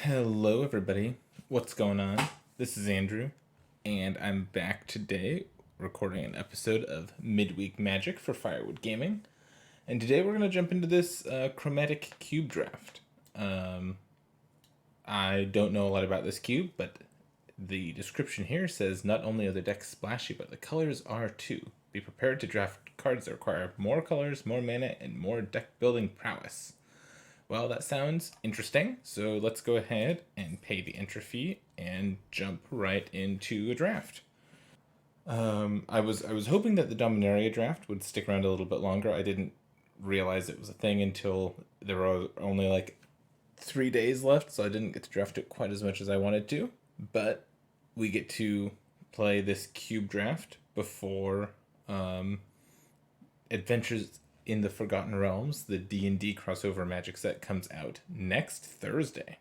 Hello, everybody. What's going on? This is Andrew, and I'm back today recording an episode of Midweek Magic for Firewood Gaming. And today we're going to jump into this Chromatic Cube draft. I don't know a lot about this cube, but the description here says not only are the decks splashy, but the colors are too. Be prepared to draft cards that require more colors, more mana, and more deck building prowess. Well, that sounds interesting, so let's go ahead and pay the entry fee and jump right into a draft. I was hoping that the Dominaria draft would stick around a little bit longer. I didn't realize it was a thing until there were only like 3 days left, so I didn't get to draft it quite as much as I wanted to. But we get to play this cube draft before Adventures in the Forgotten Realms, the D&D crossover Magic set, comes out next Thursday.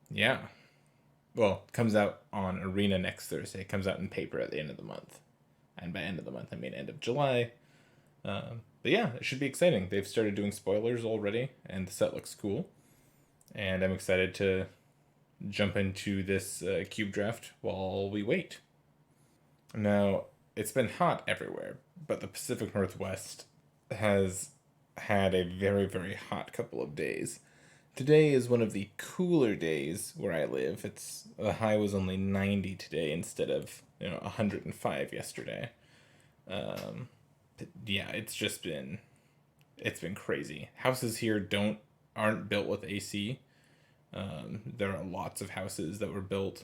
Yeah. Well, it comes out on Arena next Thursday. It comes out in paper at the end of the month. And by end of the month, I mean end of July. But yeah, it should be exciting. They've started doing spoilers already, and the set looks cool. And I'm excited to jump into this cube draft while we wait. Now, it's been hot everywhere, but the Pacific Northwest has had a very, very hot couple of days. Today is one of the cooler days where I live. The high was only 90 today instead of 105 yesterday. But yeah, it's been crazy. Houses here aren't built with AC. There are lots of houses that were built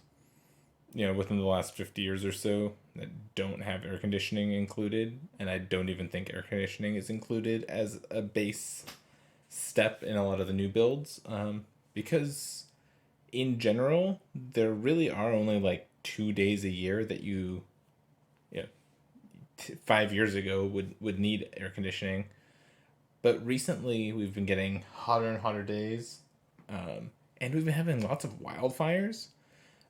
within the last 50 years or so that don't have air conditioning included, and I don't even think air conditioning is included as a base step in a lot of the new builds, because in general, there really are only like 2 days a year that you know, 5 years ago would need air conditioning. But recently, we've been getting hotter and hotter days, and we've been having lots of wildfires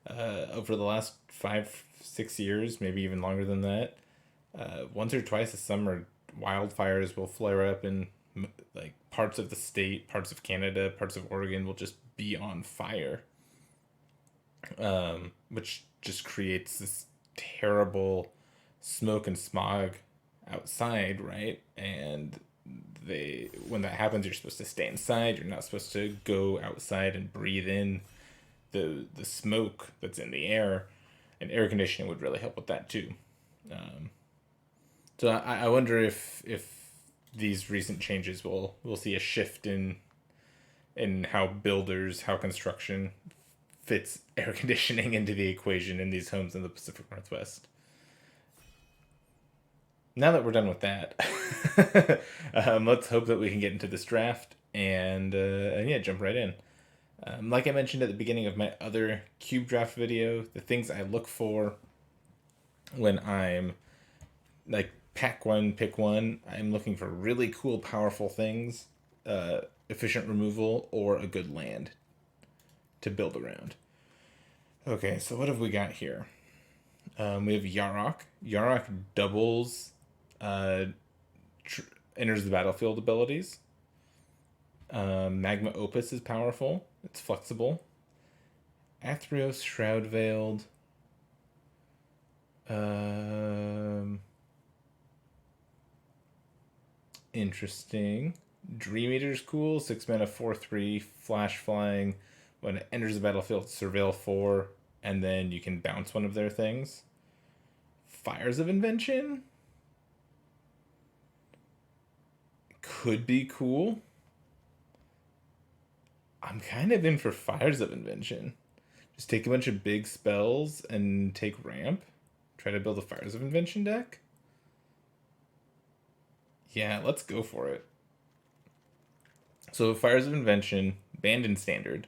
over the last 5, 6 years, maybe even longer than that. Once or twice a summer, wildfires will flare up in like parts of the state, parts of Canada, parts of Oregon will just be on fire, which just creates this terrible smoke and smog outside, right? And when that happens, you're supposed to stay inside. You're not supposed to go outside and breathe in the smoke that's in the air, and air conditioning would really help with that too. So I wonder if these recent changes will see a shift in how construction fits air conditioning into the equation in these homes in the Pacific Northwest. Now that we're done with that, let's hope that we can get into this draft and yeah, jump right in. Like I mentioned at the beginning of my other cube draft video, the things I look for when I'm like pack one, pick one, I'm looking for really cool, powerful things, efficient removal, or a good land to build around. Okay, so what have we got here? We have Yarok. Yarok doubles enters the battlefield abilities. Magma Opus is powerful. It's flexible. Athreos Shroud Veiled. Interesting. Dream Eater's cool. 6 mana, 4/3, flash flying. When it enters the battlefield, surveil 4, and then you can bounce one of their things. Fires of Invention could be cool. I'm kind of in for Fires of Invention. Just take a bunch of big spells and take ramp. Try to build a Fires of Invention deck. Yeah, let's go for it. So Fires of Invention, banned in standard,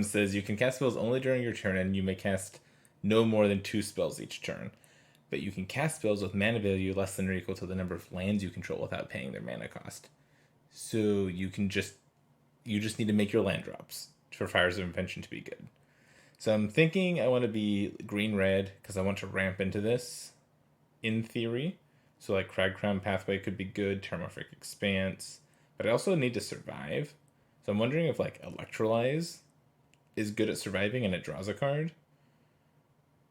says you can cast spells only during your turn, and you may cast no more than 2 spells each turn. But you can cast spells with mana value less than or equal to the number of lands you control without paying their mana cost. So you just need to make your land drops for Fires of Invention to be good. So I'm thinking I want to be green-red because I want to ramp into this, in theory. So like Crag Crown Pathway could be good, Terramorphic Expanse, but I also need to survive. So I'm wondering if like Electrolyze is good at surviving and it draws a card.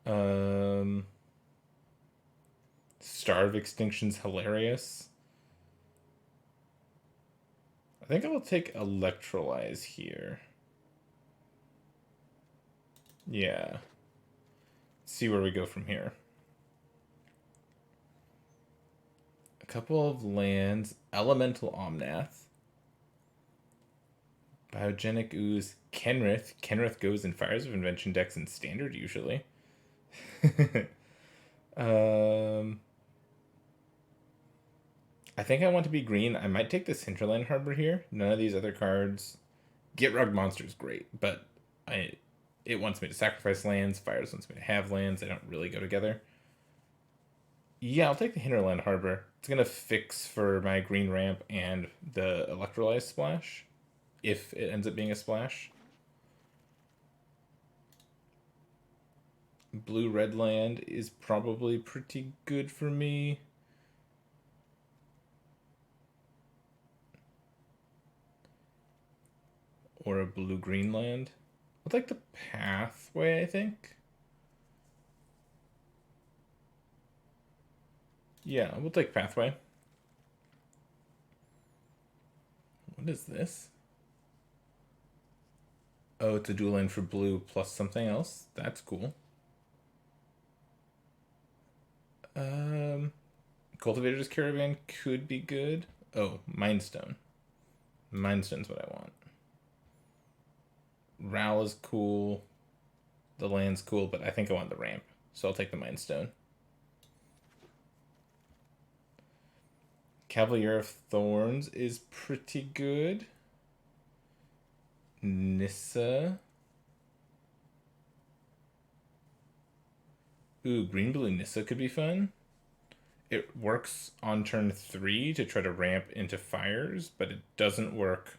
Um, Star of Extinction's hilarious. I think I'll take Electrolyze here. Yeah. See where we go from here. A couple of lands. Elemental Omnath. Biogenic Ooze. Kenrith. Kenrith goes in Fires of Invention decks in Standard usually. um, I think I want to be green. I might take this Hinterland Harbor here. None of these other cards. Get Rug Monster is great, but it wants me to sacrifice lands. Fires wants me to have lands. They don't really go together. Yeah, I'll take the Hinterland Harbor. It's going to fix for my green ramp and the Electrolyze splash, if it ends up being a splash. Blue-red land is probably pretty good for me. Or a blue-green land. I'll take the Pathway, I think. Yeah, we'll take Pathway. What is this? Oh, it's a dual land for blue plus something else. That's cool. Cultivator's Caravan could be good. Oh, Mindstone. Mindstone's what I want. Ral is cool. The land's cool, but I think I want the ramp. So I'll take the Mindstone. Cavalier of Thorns is pretty good. Nissa. Ooh, green blue Nissa could be fun. It works on turn 3 to try to ramp into fires, but it doesn't work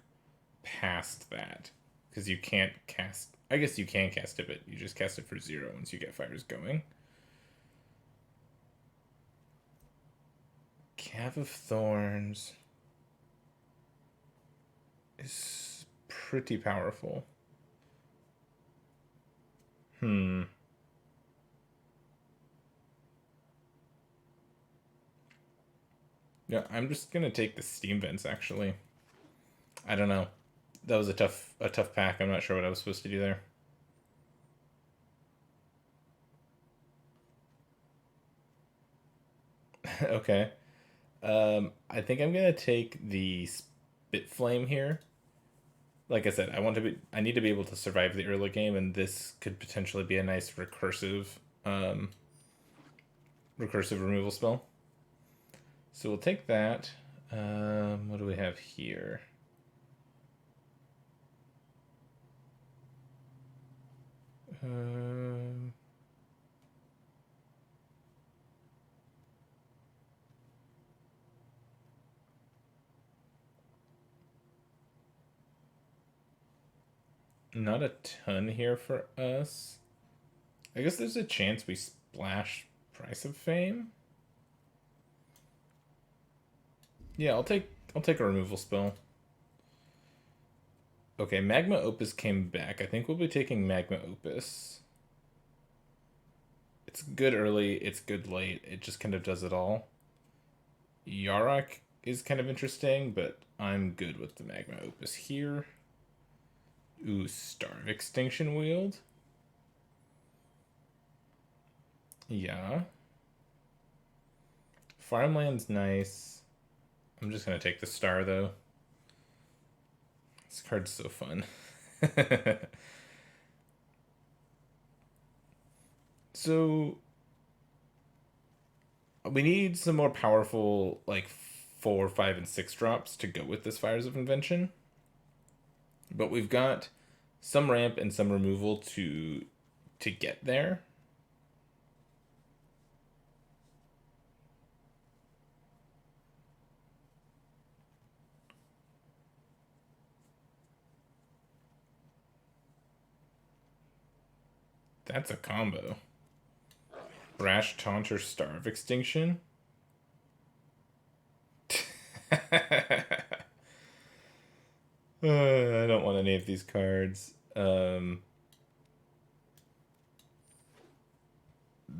past that. Because you can't cast... I guess you can cast it, but you just cast it for 0 once you get fires going. Cav of Thorns is pretty powerful. Yeah, I'm just gonna take the Steam Vents actually. I don't know. That was a tough pack. I'm not sure what I was supposed to do there. Okay. I think I'm gonna take the Spit Flame here. Like I said, I need to be able to survive the early game, and this could potentially be a nice recursive removal spell. So we'll take that. What do we have here? Not a ton here for us. I guess there's a chance we splash Price of Fame. Yeah, I'll take a removal spell. Okay, Magma Opus came back. I think we'll be taking Magma Opus. It's good early, it's good late. It just kind of does it all. Yarok is kind of interesting, but I'm good with the Magma Opus here. Ooh, Star of Extinction Wield. Yeah. Farmland's nice. I'm just gonna take the star though. This card's so fun. So we need some more powerful like 4, 5, and 6 drops to go with this Fires of Invention. But we've got some ramp and some removal to get there. That's a combo. Brash Taunter, Star of Extinction. I don't want any of these cards.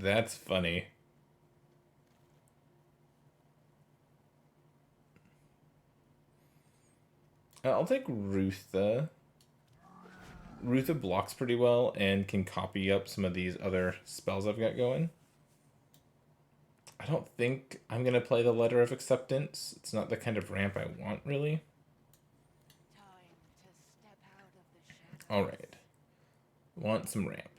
That's funny. I'll take Rutha. Rutha blocks pretty well and can copy up some of these other spells I've got going. I don't think I'm going to play the Letter of Acceptance. It's not the kind of ramp I want, really. Alright. Want some ramp.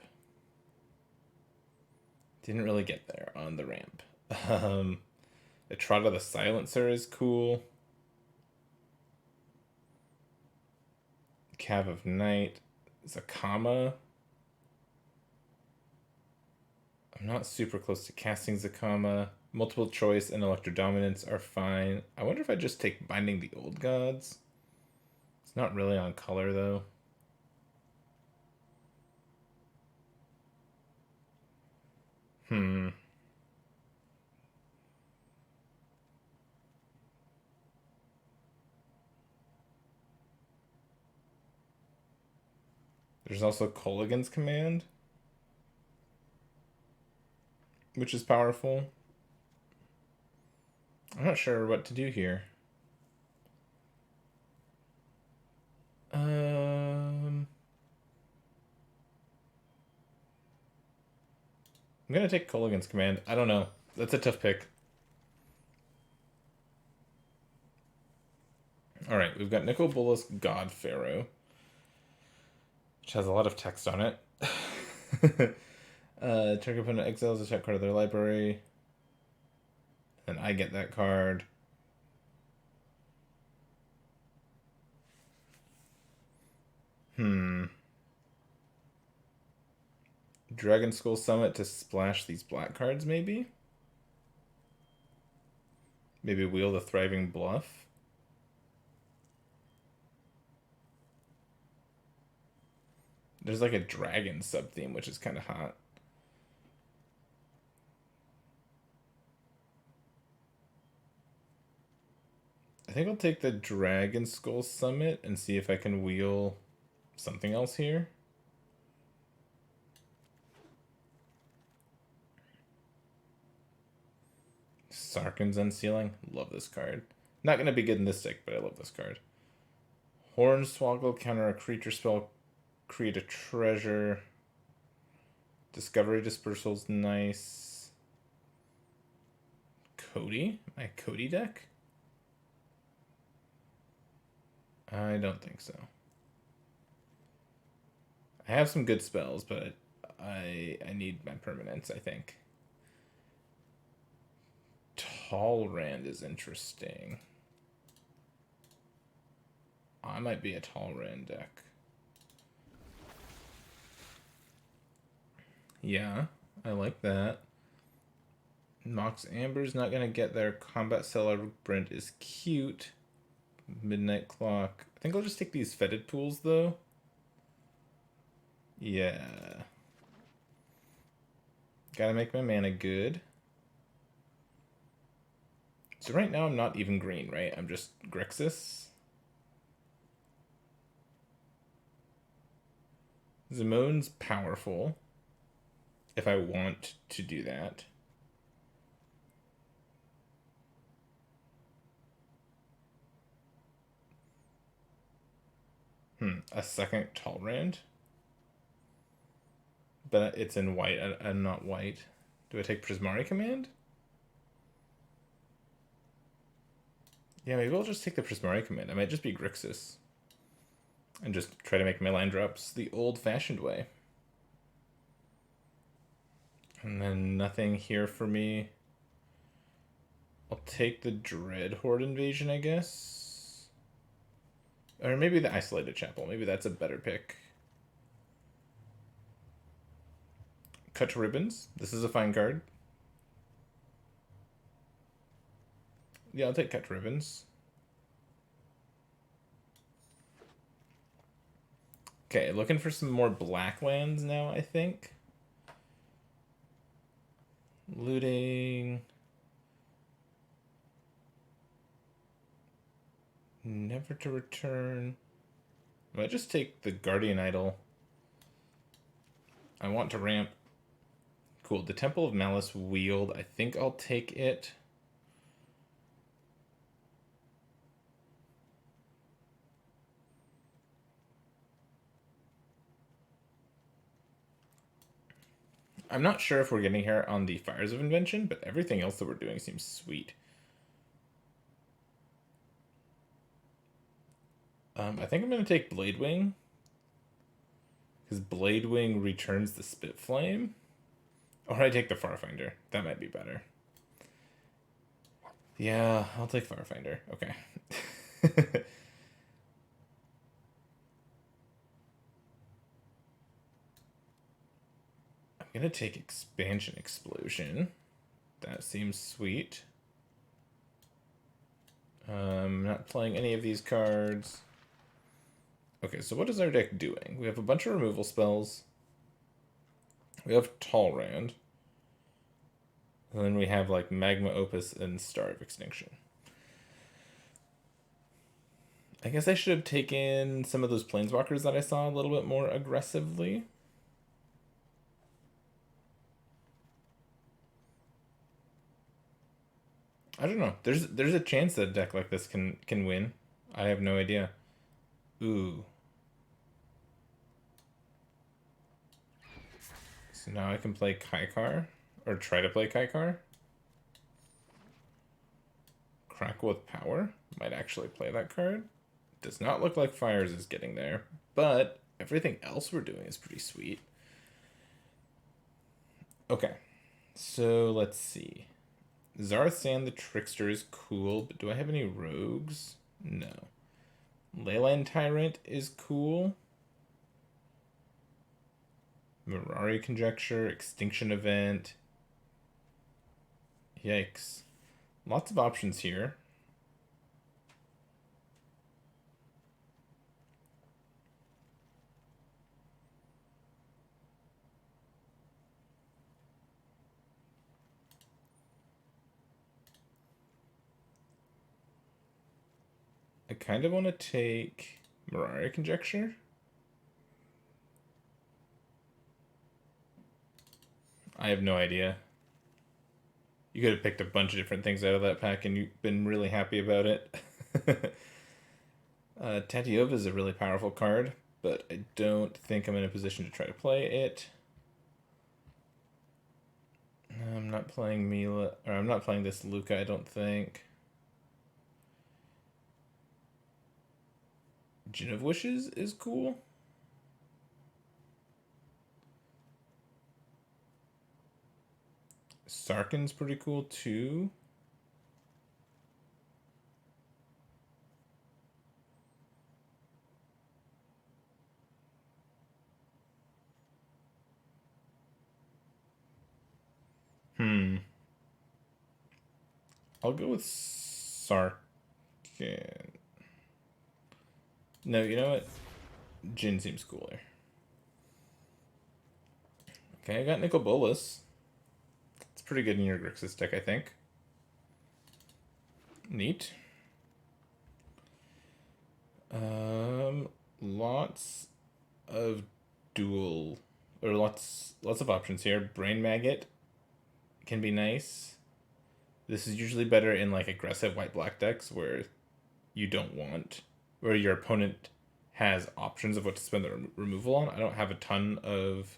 Didn't really get there on the ramp. The Trot of the Silencer is cool. Cav of Night. Zakama. I'm not super close to casting Zakama. Multiple choice and Electrodominance are fine. I wonder if I just take Binding the Old Gods. It's not really on color, though. There's also Kolaghan's Command, which is powerful. I'm not sure what to do here. I'm gonna take Kolaghan's Command. I don't know. That's a tough pick. Alright, we've got Nicol Bolas God Pharaoh, which has a lot of text on it. Target opponent exiles a check card of their library. And I get that card. Dragon Skull Summit to splash these black cards, maybe? Maybe Wheel the Thriving Bluff? There's like a dragon sub-theme, which is kind of hot. I think I'll take the Dragon Skull Summit and see if I can wheel something else here. Sarkhan's Unsealing. Love this card. Not going to be good in this deck, but I love this card. Hornswoggle, counter a creature spell, create a treasure. Discovery Dispersal's nice. Cody? My Cody deck? I don't think so. I have some good spells, but I need my permanents, I think. Talrand is interesting. I might be a Talrand deck. Yeah, I like that. Mox Amber's not going to get there. Combat Celebrant is cute. Midnight Clock. I think I'll just take these Fetid Pools, though. Yeah. Gotta make my mana good. So right now I'm not even green, right? I'm just Grixis. Zimone's powerful. If I want to do that. A second Talrand? But it's in white. I'm not white. Do I take Prismari Command? Yeah, maybe I'll just take the Prismari Command. I might just be Grixis. And just try to make my land drops the old-fashioned way. And then nothing here for me. I'll take the Dread Horde Invasion, I guess. Or maybe the Isolated Chapel. Maybe that's a better pick. Cut Ribbons. This is a fine card. Yeah, I'll take Cut Ribbons. Okay, looking for some more black lands now, I think. Looting. Never to return. I might just take the Guardian Idol. I want to ramp. Cool. The Temple of Malice Wield. I think I'll take it. I'm not sure if we're getting here on the Fires of Invention, but everything else that we're doing seems sweet. I think I'm going to take Bladewing. Because Bladewing returns the Spitflame. Or I take the Farfinder. That might be better. Yeah, I'll take Farfinder. Okay. I'm going to take Expansion Explosion. That seems sweet. Not playing any of these cards. Okay, so what is our deck doing? We have a bunch of removal spells. We have Talrand. And then we have like Magma Opus and Star of Extinction. I guess I should have taken some of those Planeswalkers that I saw a little bit more aggressively. I don't know. There's a chance that a deck like this can win. I have no idea. Ooh. So now I can play Kaikar. Or try to play Kaikar. Crackle with Power. Might actually play that card. Does not look like Fires is getting there. But everything else we're doing is pretty sweet. Okay. So let's see. Zarathan the Trickster is cool, but do I have any rogues? No. Leyland Tyrant is cool. Mirari Conjecture, Extinction Event. Yikes. Lots of options here. I kind of want to take Mirari Conjecture. I have no idea. You could have picked a bunch of different things out of that pack and you've been really happy about it. Tatiova is a really powerful card, but I don't think I'm in a position to try to play it. I'm not playing Mila, or I'm not playing this Luca, I don't think. Gin of Wishes is cool. Sarkhan's pretty cool too. I'll go with Sarkhan. No, you know what? Jin seems cooler. Okay, I got Nicol Bolas. It's pretty good in your Grixis deck, I think. Neat. Lots of dual, or lots of options here. Brain Maggot can be nice. This is usually better in like aggressive white-black decks where you don't want, where your opponent has options of what to spend their removal on. I don't have a ton of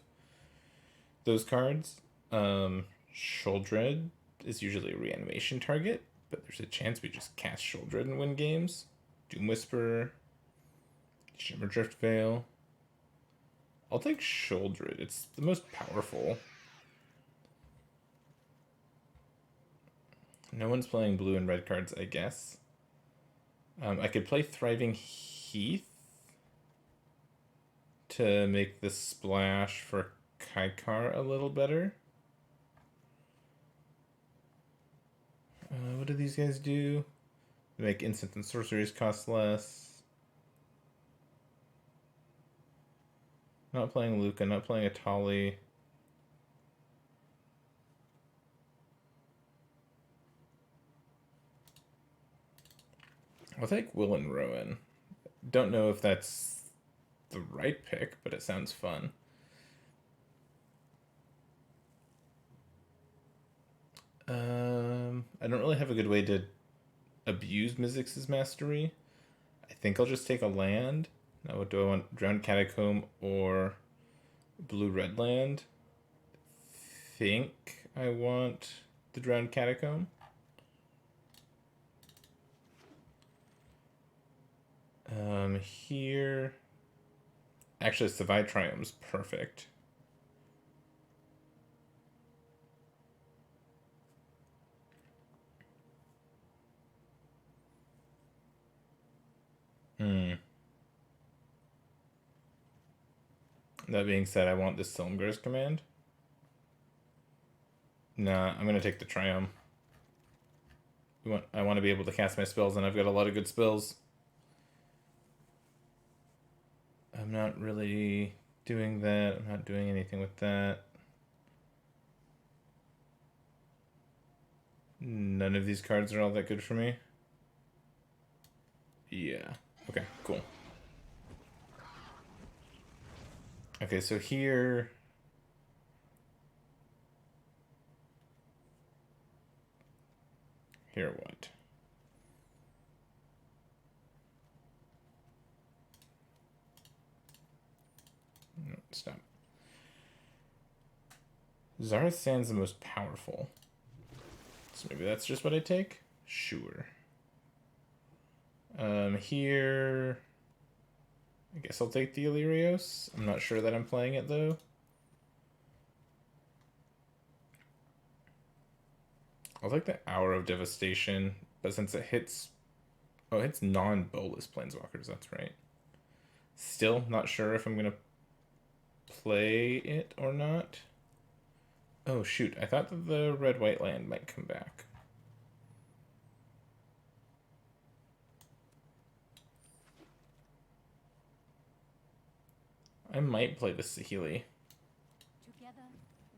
those cards. Sheoldred is usually a reanimation target, but there's a chance we just cast Sheoldred and win games. Doom Whisperer, Shimmerdrift Veil. I'll take Sheoldred. It's the most powerful. No one's playing blue and red cards, I guess. I could play Thriving Heath to make the splash for Kaikar a little better. What do these guys do? They make instant and sorceries cost less. Not playing Luca, not playing Atali. I'll take Will and Rowan. Don't know if that's the right pick, but it sounds fun. I don't really have a good way to abuse Mizzix's mastery. I think I'll just take a land. Now, what do I want? Drowned Catacomb or blue-red land? Think I want the Drowned Catacomb. Here... Actually, Savai Triumph's perfect. That being said, I want this Silumgar's command. Nah, I'm gonna take the Triumph. I want to be able to cast my spells, and I've got a lot of good spells. I'm not really doing that. I'm not doing anything with that. None of these cards are all that good for me. Yeah. Okay, cool. Okay, so here... Here what? No, stop. Zareth San's the most powerful. So maybe that's just what I take? Sure. Here... I guess I'll take the Illyrios. I'm not sure that I'm playing it, though. I'll take the Hour of Devastation, but since it hits... Oh, it hits non-bolus Planeswalkers, that's right. Still not sure if I'm going to play it or not. Oh, shoot. I thought that the red-white land might come back. I might play the Saheeli. Together,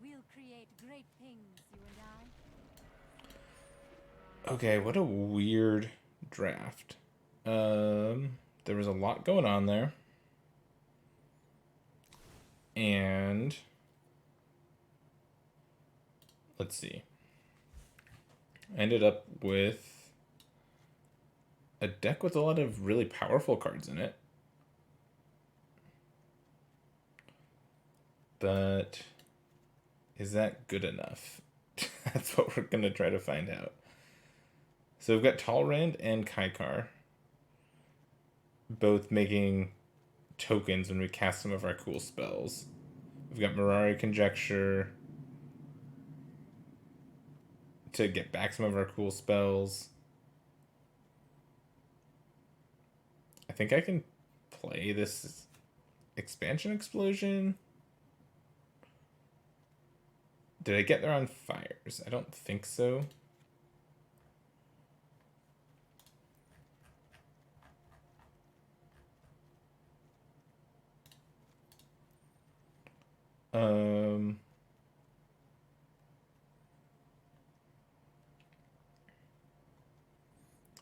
we'll create great things, you and I. Okay, what a weird draft. There was a lot going on there. And... Let's see. I ended up with a deck with a lot of really powerful cards in it. But is that good enough? That's what we're going to try to find out. So we've got Talrand and Kaikar, both making tokens when we cast some of our cool spells. We've got Mirari Conjecture to get back some of our cool spells. I think I can play this Expansion Explosion. Did I get there on fires? I don't think so.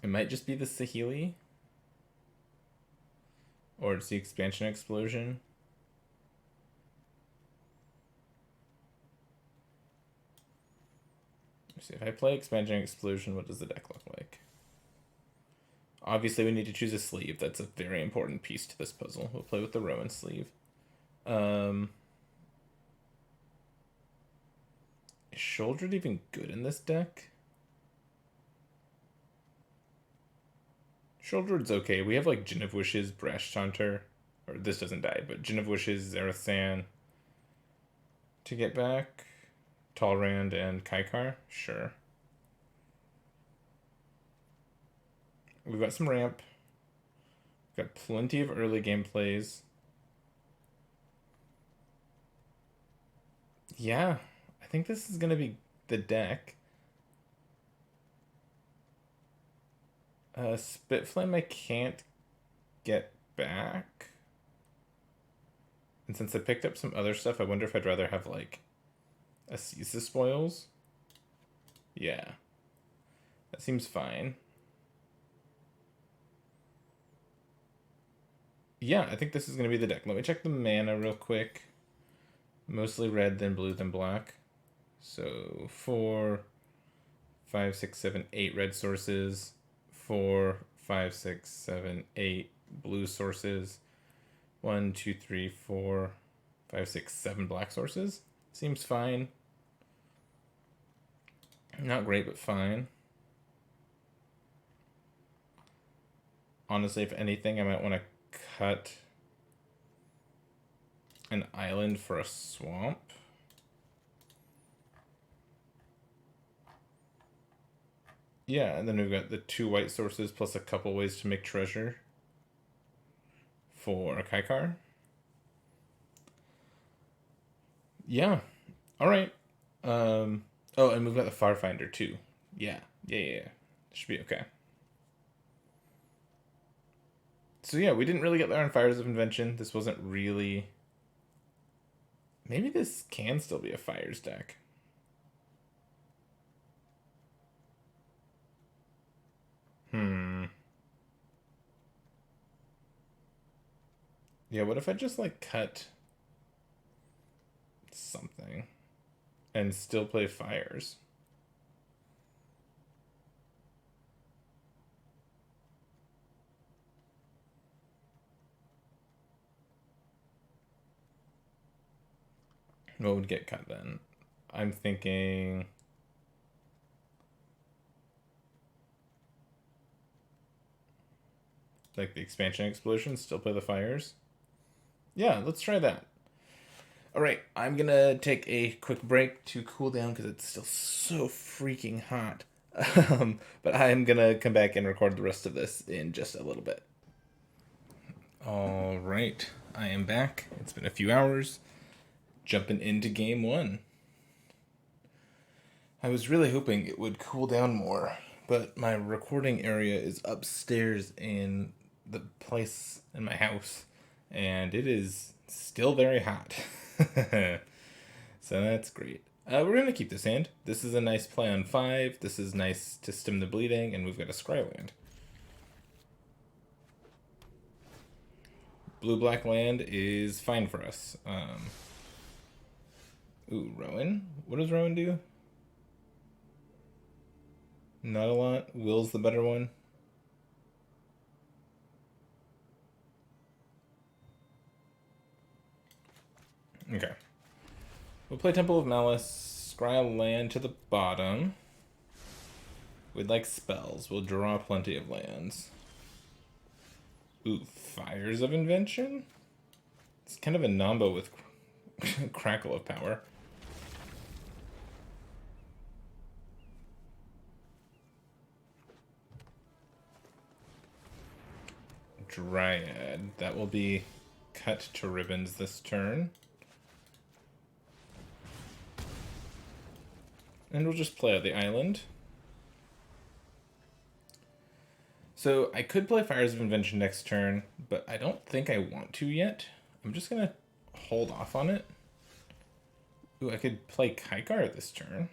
It might just be the Saheeli. Or it's the Expansion Explosion. Let's see, if I play Expansion Explosion, what does the deck look like? Obviously, we need to choose a sleeve. That's a very important piece to this puzzle. We'll play with the Rowan sleeve. Is Shouldered even good in this deck? Shouldered's okay. We have like Gin of Wishes, Brash Taunter, or this doesn't die, but Gin of Wishes, Zarathan to get back. Talrand and Kaikar, sure. We've got some ramp. We've got plenty of early game plays. Yeah, I think this is going to be the deck. Spitflame I can't get back. And since I picked up some other stuff, I wonder if I'd rather have, like, a Seize the Spoils. Yeah. That seems fine. Yeah, I think this is going to be the deck. Let me check the mana real quick. Mostly red, then blue, then black. So, 4, 5, 6, 7, 8 red sources, 4, 5, 6, 7, 8 blue sources, 1, 2, 3, 4, 5, 6, 7 black sources. Seems fine. Not great, but fine. Honestly, if anything, I might want to cut an island for a swamp. Yeah, and then we've got the 2 white sources plus a couple ways to make treasure for a Kaikar. Yeah. All right. Oh, and we've got the Farfinder too. Yeah. Should be okay. So yeah, we didn't really get there on Fires of Invention. This wasn't really. Maybe this can still be a Fires deck. Yeah, what if I just like cut something and still play Fires? What would get cut then? I'm thinking. Like the expansion explosion, still play the Fires? Yeah, let's try that. All right, I'm gonna take a quick break to cool down because it's still so freaking hot. But I'm gonna come back and record the rest of this in just a little bit. All right, I am back. It's been a few hours. Jumping into game 1. I was really hoping it would cool down more, but my recording area is upstairs in the place in my house, and it is still very hot. So that's great. We're going to keep this hand. This is a nice play on 5. This is nice to stem the bleeding, and we've got a Scryland. Blue-black land is fine for us. Ooh, Rowan? What does Rowan do? Not a lot. Will's the better one. Okay. We'll play Temple of Malice, scry land to the bottom. We'd like spells. We'll draw plenty of lands. Ooh, Fires of Invention? It's kind of a nombo with Crackle of Power. Dryad. That will be cut to ribbons this turn. And we'll just play out the island. So I could play Fires of Invention next turn, but I don't think I want to yet. I'm just going to hold off on it. Ooh, I could play Kaikar this turn.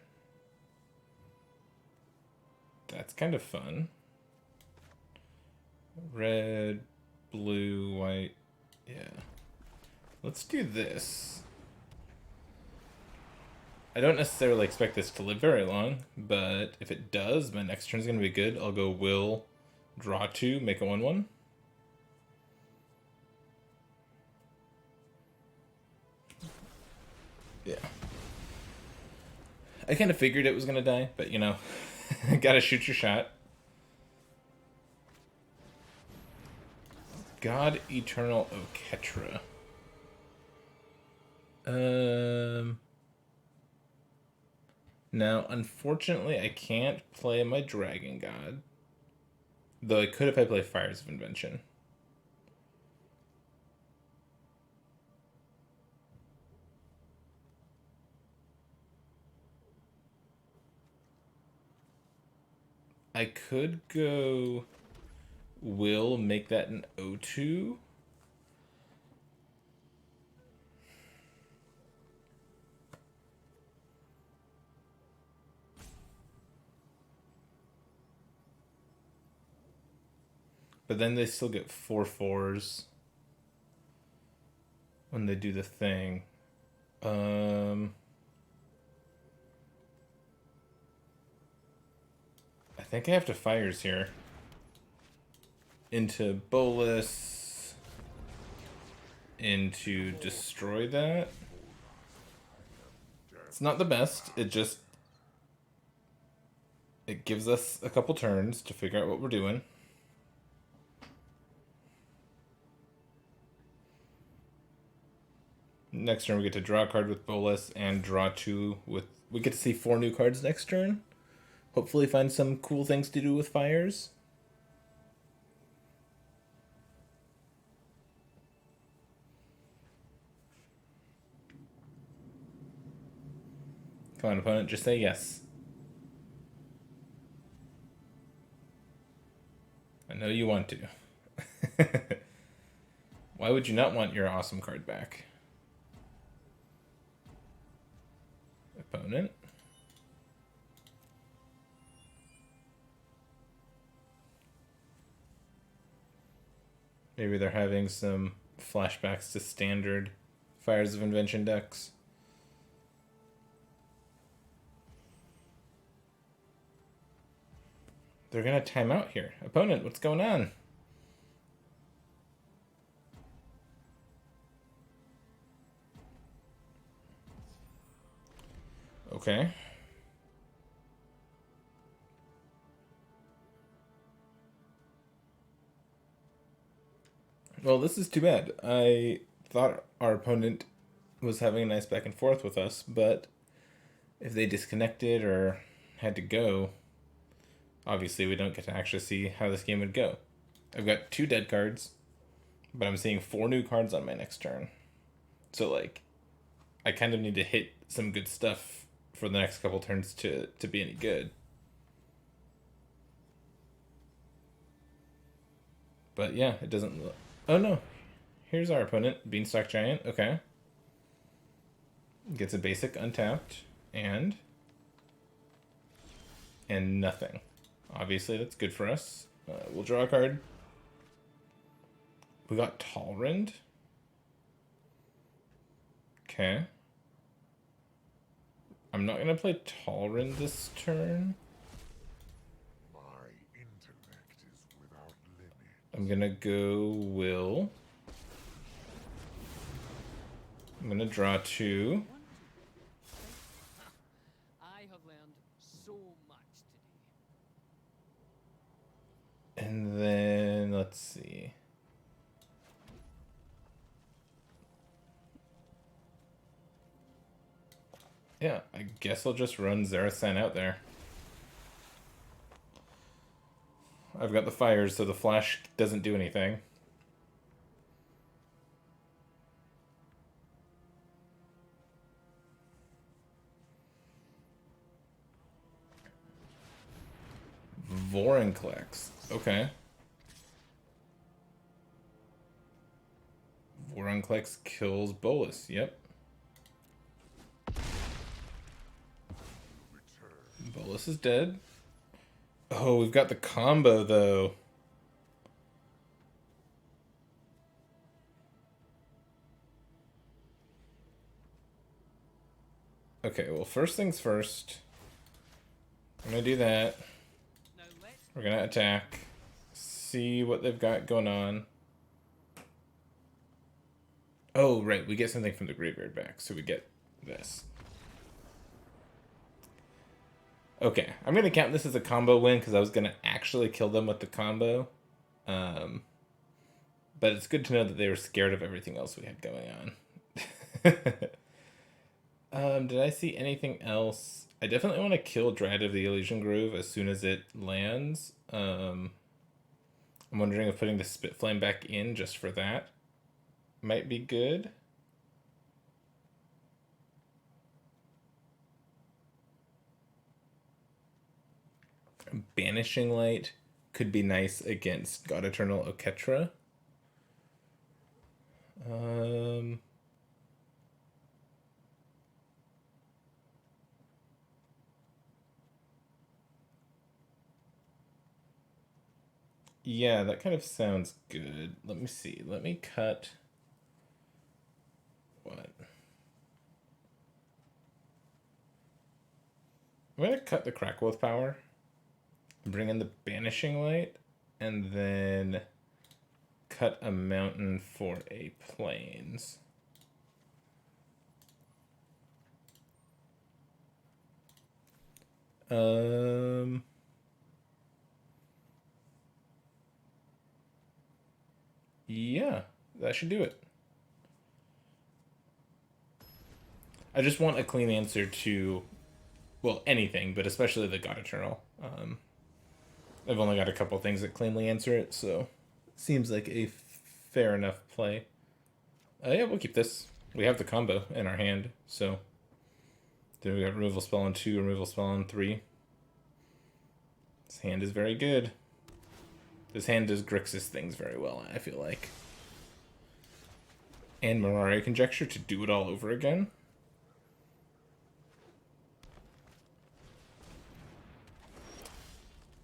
That's kind of fun. Red, blue, white. Yeah. Let's do this. I don't necessarily expect this to live very long, but if it does, my next turn's going to be good. I'll go Will, draw 2, make a 1/1. Yeah. I kind of figured it was going to die, but you know, gotta shoot your shot. God Eternal Oketra. Now, unfortunately, I can't play my Dragon God. Though I could if I play Fires of Invention. I could go Will, make that an O2. But then they still get 4/4s when they do the thing. think I have to fires here. Into Bolus. Into destroy that. It's not the best. It gives us a couple turns to figure out what we're doing. Next turn we get to draw a card with Bolus and draw 2 with... We get to see 4 new cards next turn. Hopefully find some cool things to do with fires. Come on, opponent, just say yes. I know you want to. Why would you not want your awesome card back? Opponent. Maybe they're having some flashbacks to standard Fires of Invention decks. They're gonna time out here. Opponent, what's going on? Okay. Well, this is too bad. I thought our opponent was having a nice back and forth with us, but if they disconnected or had to go, obviously we don't get to actually see how this game would go. I've got 2 dead cards, but I'm seeing 4 new cards on my next turn. So, like, I kind of need to hit some good stuff for the next couple turns to be any good. But yeah, it doesn't look... Oh no. Here's our opponent, Beanstalk Giant. Okay. Gets a basic untapped and nothing. Obviously, that's good for us. We'll draw a card. We got Talrend. Okay. I'm not going to play Talrend this turn. My intellect is without limit. I'm going to go Will. I'm going to draw 2. I have learned so much today. And then, let's see. Yeah, I guess I'll just run Zarasan out there. I've got the fires, so the flash doesn't do anything. Vorinclex. Okay. Vorinclex kills Bolus. Yep. Bolus is dead. Oh, we've got the combo, though. Okay, well, first things first. I'm gonna do that. Now let's We're gonna attack. See what they've got going on. Oh, right, we get something from the graveyard back, so we get this. Okay, I'm going to count this as a combo win because I was going to actually kill them with the combo. But it's good to know that they were scared of everything else we had going on. Did I see anything else? I definitely want to kill Dread of the Elysian Grove as soon as it lands. I'm wondering if putting the Spitflame back in just for that might be good. Banishing Light could be nice against God Eternal Oketra. Yeah, that kind of sounds good. Let me see. Let me cut... What? I'm going to cut the Crackworth power. bring in the Banishing Light, and then cut a mountain for a plains. Yeah, that should do it. I just want a clean answer to, well, anything, but especially the God Eternal. I've only got a couple things that cleanly answer it, so seems like a fair enough play. Yeah, we'll keep this. We have the combo in our hand, so then we got removal spell on 2, removal spell on 3. This hand is very good. This hand does Grixis things very well, I feel like. And Mirari Conjecture to do it all over again.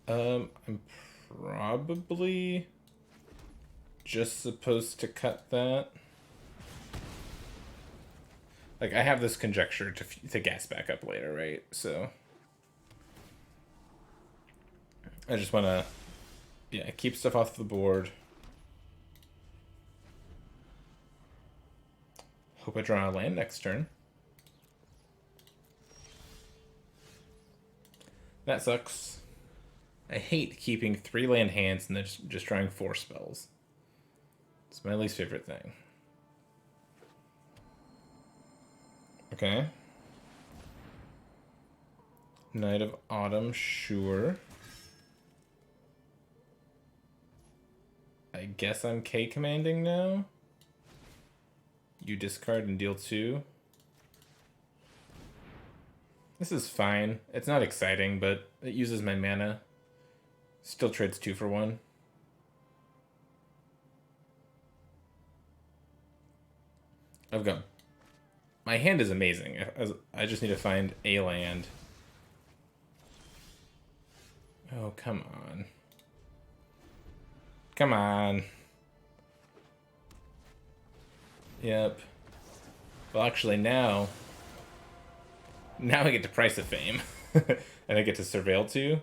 I'm probably just supposed to cut that. Like, I have this Conjecture to gas back up later, right? So I just want to, yeah, keep stuff off the board. Hope I draw a land next turn. That sucks. I hate keeping 3 land hands and then just drawing 4 spells. It's my least favorite thing. Okay. Knight of Autumn, sure. I guess I'm K commanding now. You discard and deal 2. This is fine. It's not exciting, but it uses my mana. Still trades 2 for 1. I've got... My hand is amazing. I just need to find a land. Oh, come on. Come on. Yep. Well, actually, now I get to Price of Fame. And I get to Surveil too.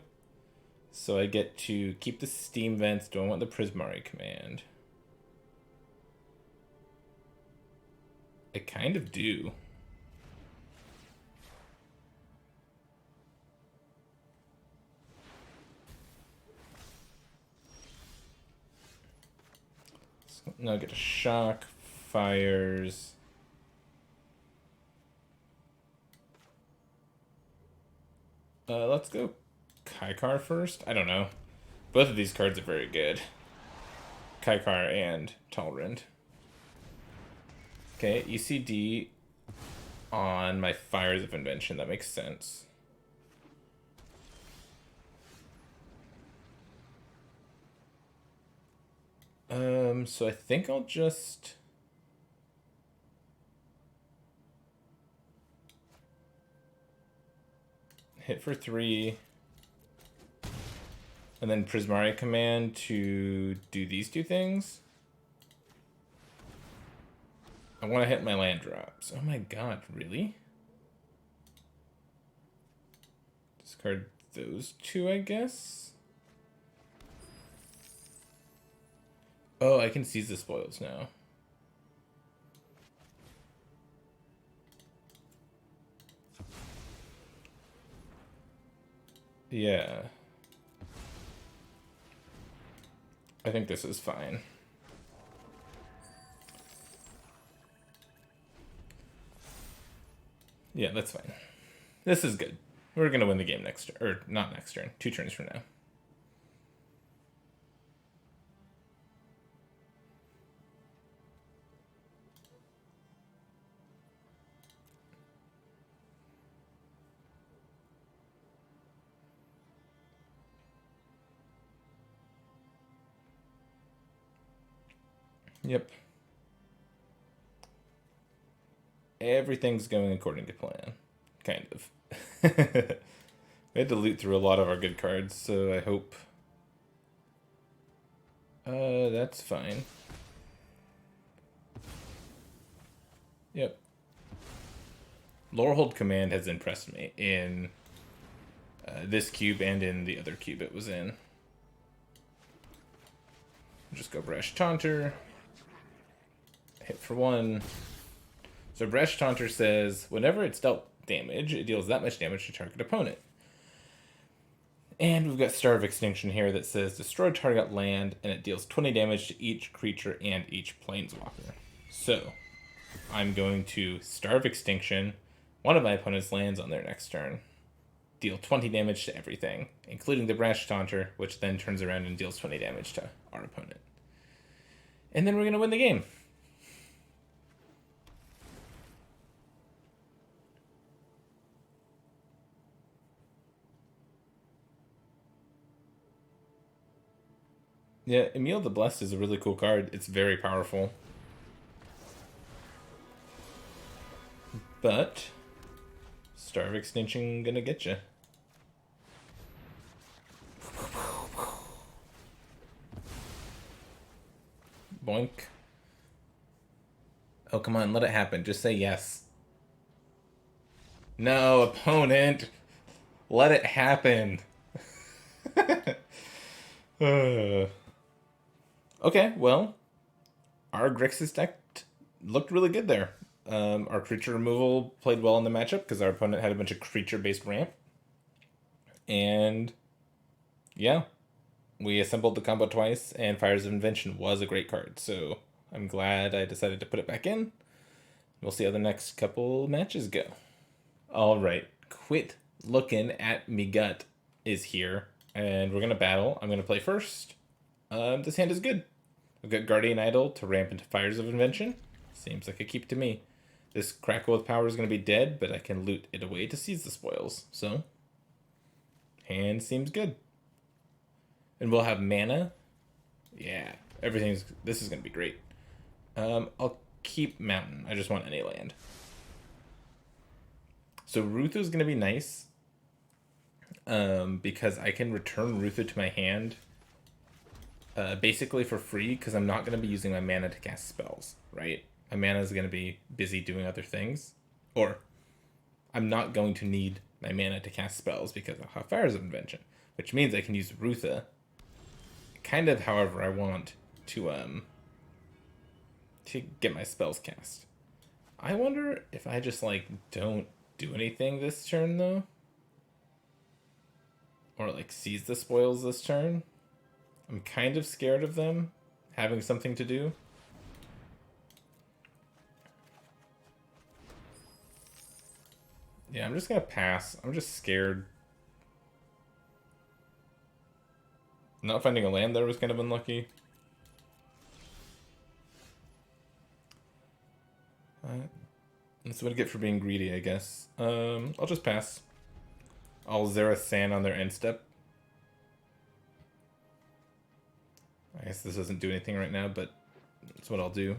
So I get to keep the Steam Vents. Do I want the Prismari command? I kind of do. So now I get a shock, fires. Let's go Kaikar first. I don't know. Both of these cards are very good. Kaikar and Talrand. Okay, ECD on my Fires of Invention. That makes sense. So I think I'll just... hit for 3. And then Prismari command to do these 2 things. I want to hit my land drops. Oh my god, really? Discard those 2, I guess? Oh, I can seize the spoils now. Yeah. I think this is fine. Yeah, that's fine. This is good. We're gonna win the game next turn. Or, not next turn. 2 turns from now. Yep. Everything's going according to plan. Kind of. We had to loot through a lot of our good cards, so I hope... that's fine. Yep. Lorehold Command has impressed me in this cube and in the other cube it was in. Just go Brash Taunter. Hit for 1. So Brash Taunter says, whenever it's dealt damage, it deals that much damage to target opponent. And we've got Star of Extinction here that says, destroy target land, and it deals 20 damage to each creature and each planeswalker. So, I'm going to Star of Extinction one of my opponent's lands on their next turn. Deal 20 damage to everything, including the Brash Taunter, which then turns around and deals 20 damage to our opponent. And then we're going to win the game. Yeah, Emil the Blessed is a really cool card. It's very powerful. But Star of Extinction gonna get you. Boink. Oh, come on, let it happen. Just say yes. No, opponent. Let it happen. Okay, well, our Grixis deck looked really good there. Our creature removal played well in the matchup because our opponent had a bunch of creature-based ramp. And yeah, we assembled the combo twice, and Fires of Invention was a great card. So I'm glad I decided to put it back in. We'll see how the next couple matches go. All right, Quit Looking at Me Gut is here, and we're going to battle. I'm going to play first. This hand is good. I've got Guardian Idol to ramp into Fires of Invention. Seems like a keep to me. This Crackle with Power is going to be dead, but I can loot it away to seize the spoils. So, hand seems good. And we'll have mana. Yeah, this is going to be great. I'll keep Mountain. I just want any land. So Ruthu is going to be nice. Because I can return Ruthu to my hand basically for free, because I'm not going to be using my mana to cast spells, right? My mana is going to be busy doing other things. Or I'm not going to need my mana to cast spells because I'll have Fires of Invention, which means I can use Rutha kind of however I want to get my spells cast. I wonder if I just like don't do anything this turn though. Or like seize the spoils this turn. I'm kind of scared of them having something to do. Yeah, I'm just gonna pass. I'm just scared. Not finding a land there was kind of unlucky. That's what I get for being greedy, I guess. I'll just pass. I'll Zera Sand on their end step. I guess this doesn't do anything right now, but that's what I'll do.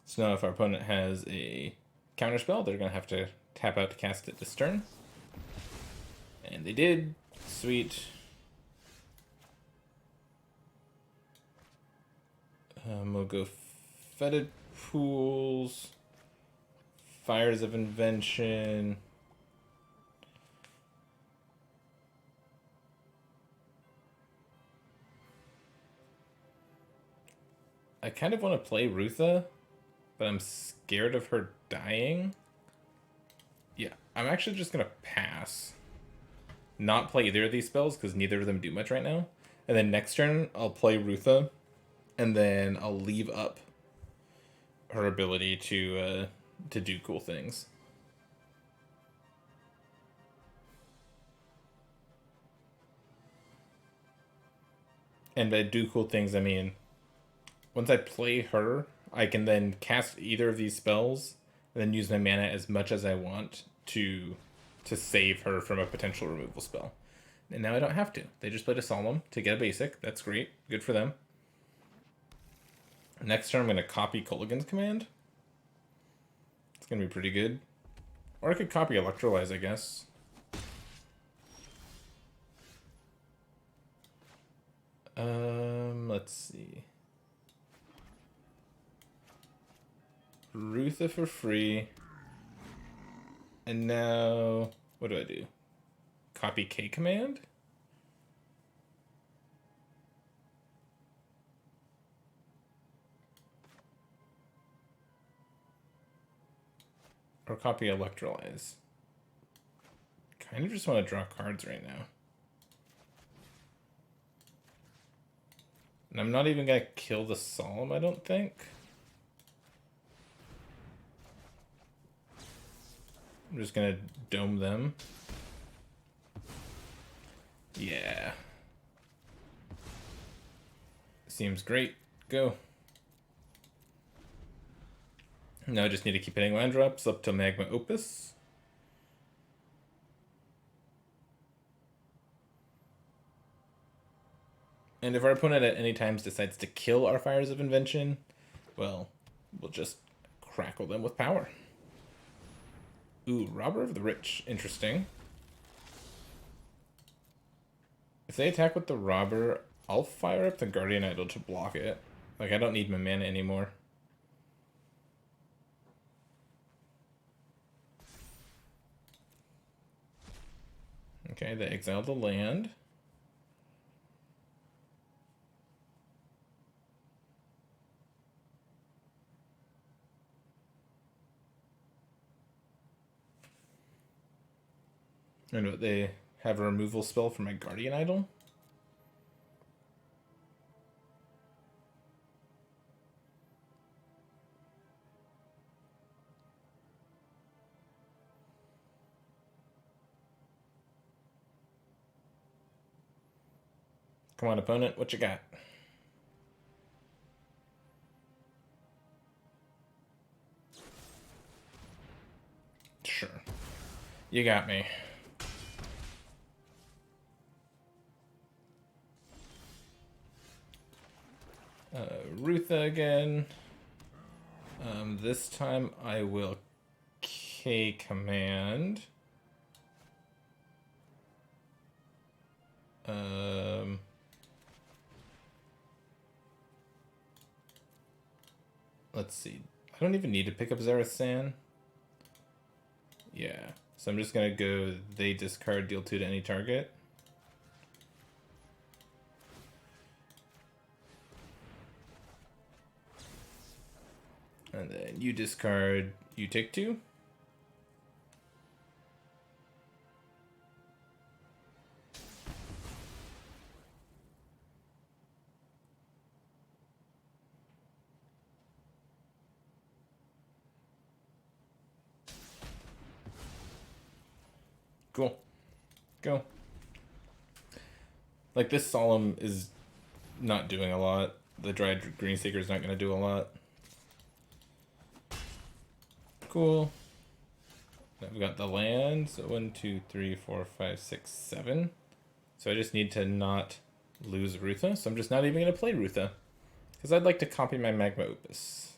So now if our opponent has a counterspell, they're going to have to tap out to cast it this turn. And they did. Sweet. We'll go Fetid Pools, Fires of Invention. I kind of want to play Rutha, but I'm scared of her dying. Yeah, I'm actually just going to pass. Not play either of these spells because neither of them do much right now. And then next turn, I'll play Rutha. And then I'll leave up her ability to do cool things. And by do cool things, I mean, once I play her, I can then cast either of these spells and then use my mana as much as I want to save her from a potential removal spell. And now I don't have to. They just played a Solemn to get a basic. That's great. Good for them. Next turn, I'm going to copy Kolaghan's Command. It's going to be pretty good. Or I could copy Electrolyze, I guess. Let's see. Rutha for free. And now, what do I do? Copy K command? Or copy Electrolyze? Kind of just want to draw cards right now. And I'm not even going to kill the Solemn, I don't think. I'm just going to dome them. Yeah. Seems great. Go. Now I just need to keep hitting land drops up to Magma Opus. And if our opponent at any times decides to kill our Fires of Invention, well, we'll just crackle them with power. Ooh, Robber of the Rich. Interesting. If they attack with the Robber, I'll fire up the Guardian Idol to block it. Like, I don't need my mana anymore. Okay, they exile the land. And what, they have a removal spell for my Guardian Idol? Come on, opponent, what you got? Sure. You got me. Rutha again. This time I will K command. Let's see. I don't even need to pick up Zareth San. Yeah. So I'm just gonna go, they discard, deal 2 to any target. And then you discard, you take 2. Cool. Go. Like, this Solemn is not doing a lot. The Dried Greenseeker is not going to do a lot. Cool. Now we got the land. So 1, 2, 3, 4, 5, 6, 7. So I just need to not lose Rutha. So I'm just not even going to play Rutha. Because I'd like to copy my Magma Opus.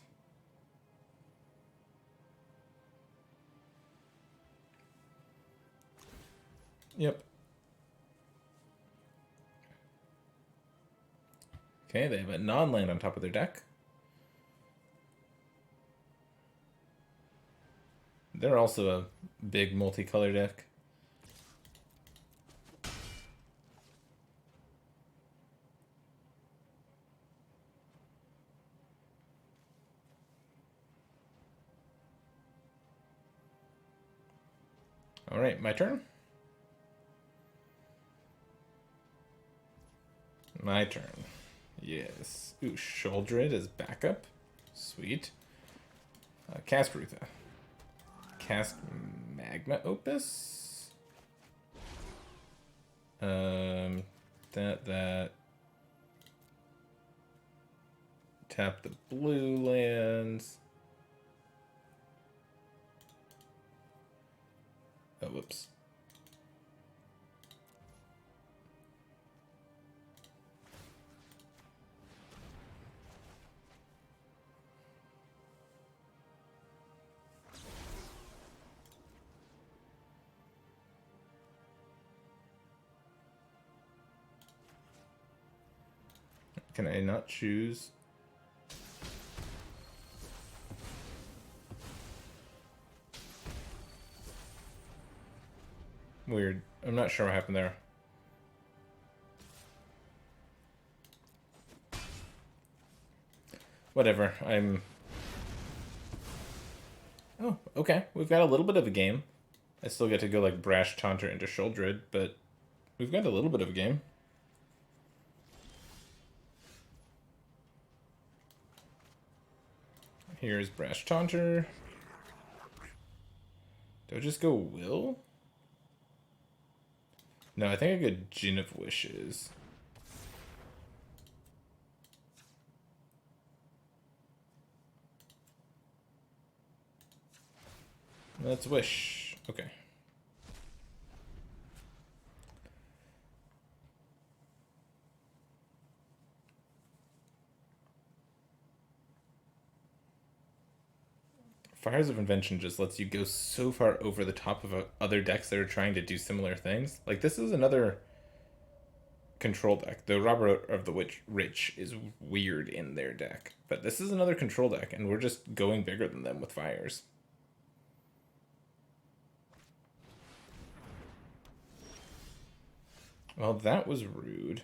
Yep. Okay, they have a non-land on top of their deck. They're also a big multicolor deck. All right, my turn. My turn. Yes. Ooh, Sholdred as backup. Sweet. Cast Rutha. Cast Magma Opus. That. Tap the blue lands. Oh, whoops. Can I not choose? Weird. I'm not sure what happened there. Whatever. Oh, okay. We've got a little bit of a game. I still get to go like Brash Taunter into Sholdred, but we've got a little bit of a game. Here's Brash Taunter. Do I just go Will? No, I think I go Gin of Wishes. Let's wish. Okay. Fires of Invention just lets you go so far over the top of other decks that are trying to do similar things. Like, this is another control deck. The Robber of the Rich is weird in their deck. But this is another control deck, and we're just going bigger than them with Fires. Well, that was rude.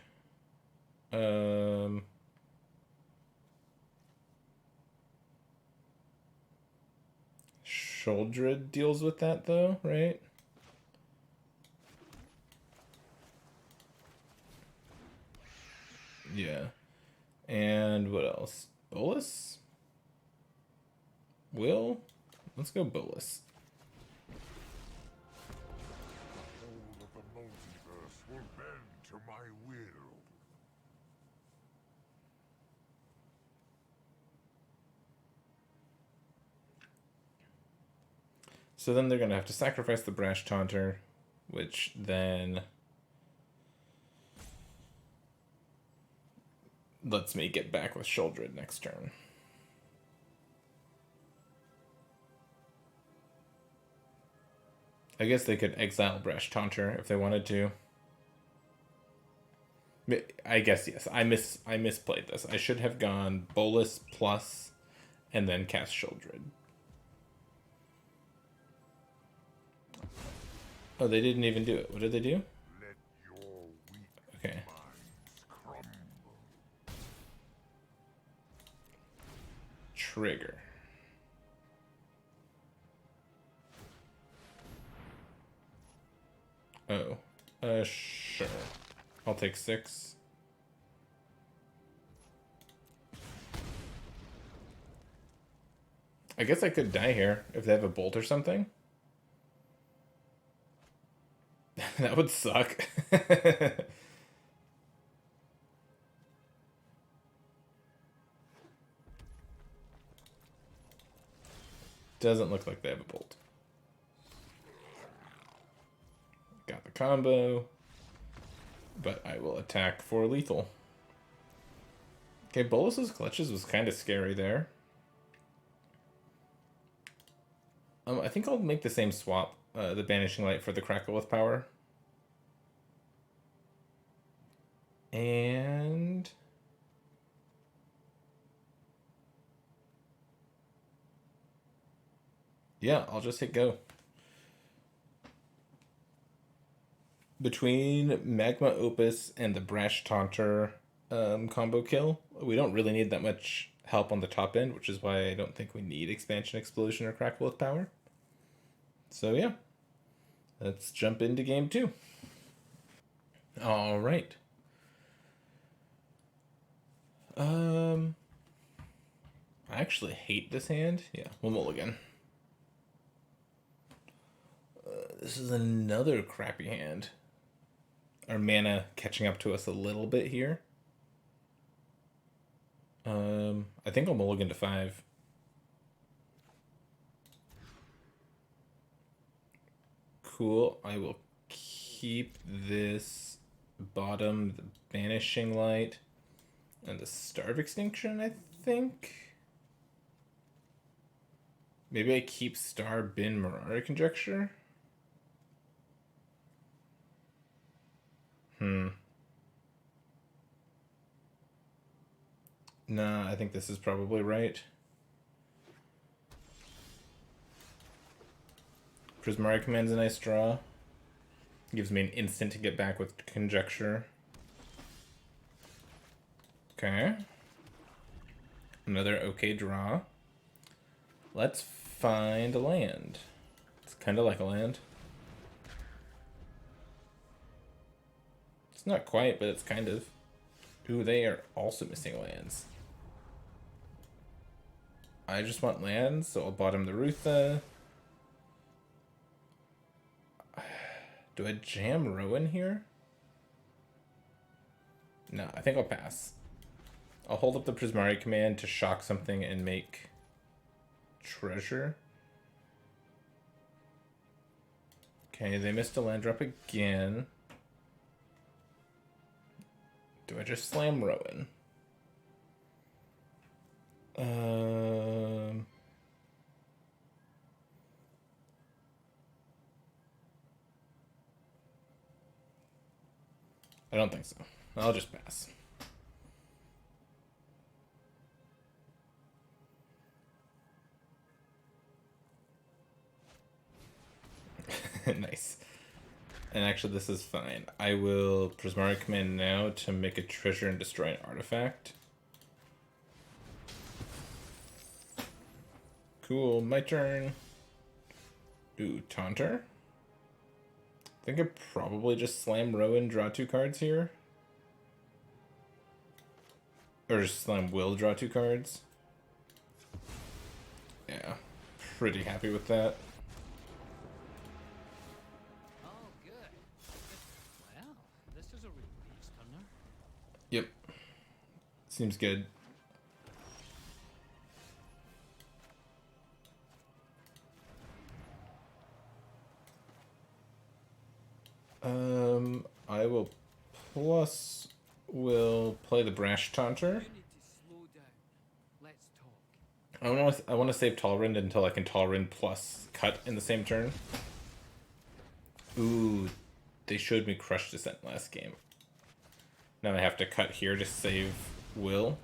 Sholdred deals with that, though, right? Yeah. And what else? Bolus? Will? Let's go Bolus. All of the multiverse will bend to my will. So then they're going to have to sacrifice the Brash Taunter, which then lets me get back with Sholdred next turn. I guess they could exile Brash Taunter if they wanted to. I guess yes. I misplayed this. I should have gone Bolus plus and then cast Sholdred. Oh, they didn't even do it. What did they do? Let your weak Okay. minds crumble. Trigger. Oh. Sure. I'll take 6. I guess I could die here if they have a bolt or something. That would suck. Doesn't look like they have a bolt. Got the combo. But I will attack for lethal. Okay, Bolus's clutches was kind of scary there. I think I'll make the same swap. The Banishing Light for the Crackle with Power. And... yeah, I'll just hit go. Between Magma Opus and the Brash Taunter combo kill, we don't really need that much help on the top end, which is why I don't think we need Expansion Explosion or Crackle with Power. So yeah, let's jump into game 2. All right. I actually hate this hand. Yeah, we'll mulligan. This is another crappy hand. Our mana catching up to us a little bit here. I think I'll mulligan to 5. Cool. I will keep this bottom, the Banishing Light, and the Starve Extinction, I think. Maybe I keep Star Bin Marauder Conjecture. Nah, I think this is probably right. Prismari Command's a nice draw. Gives me an instant to get back with Conjecture. Okay. Another okay draw. Let's find a land. It's kind of like a land. It's not quite, but it's kind of. Ooh, they are also missing lands. I just want lands, so I'll bottom the Rutha. Do I jam Rowan here? No, I think I'll pass. I'll hold up the Prismari command to shock something and make treasure. Okay, they missed a land drop again. Do I just slam Rowan? I don't think so. I'll just pass. Nice. And actually, this is fine. I will Prismari command now to make a treasure and destroy an artifact. Cool, my turn. Ooh, Taunter. I think I probably just slam Rowan, draw 2 cards here. Or just slam Will, draw 2 cards. Yeah, pretty happy with that. Oh, good. Well, this is a real page turner. Yep. Seems good. I will will play the Brash Taunter. You need to slow down. Let's talk. I want to save Talrind until I can Talrind plus cut in the same turn. Ooh, they showed me Crush Descent last game. Now I have to cut here to save Will.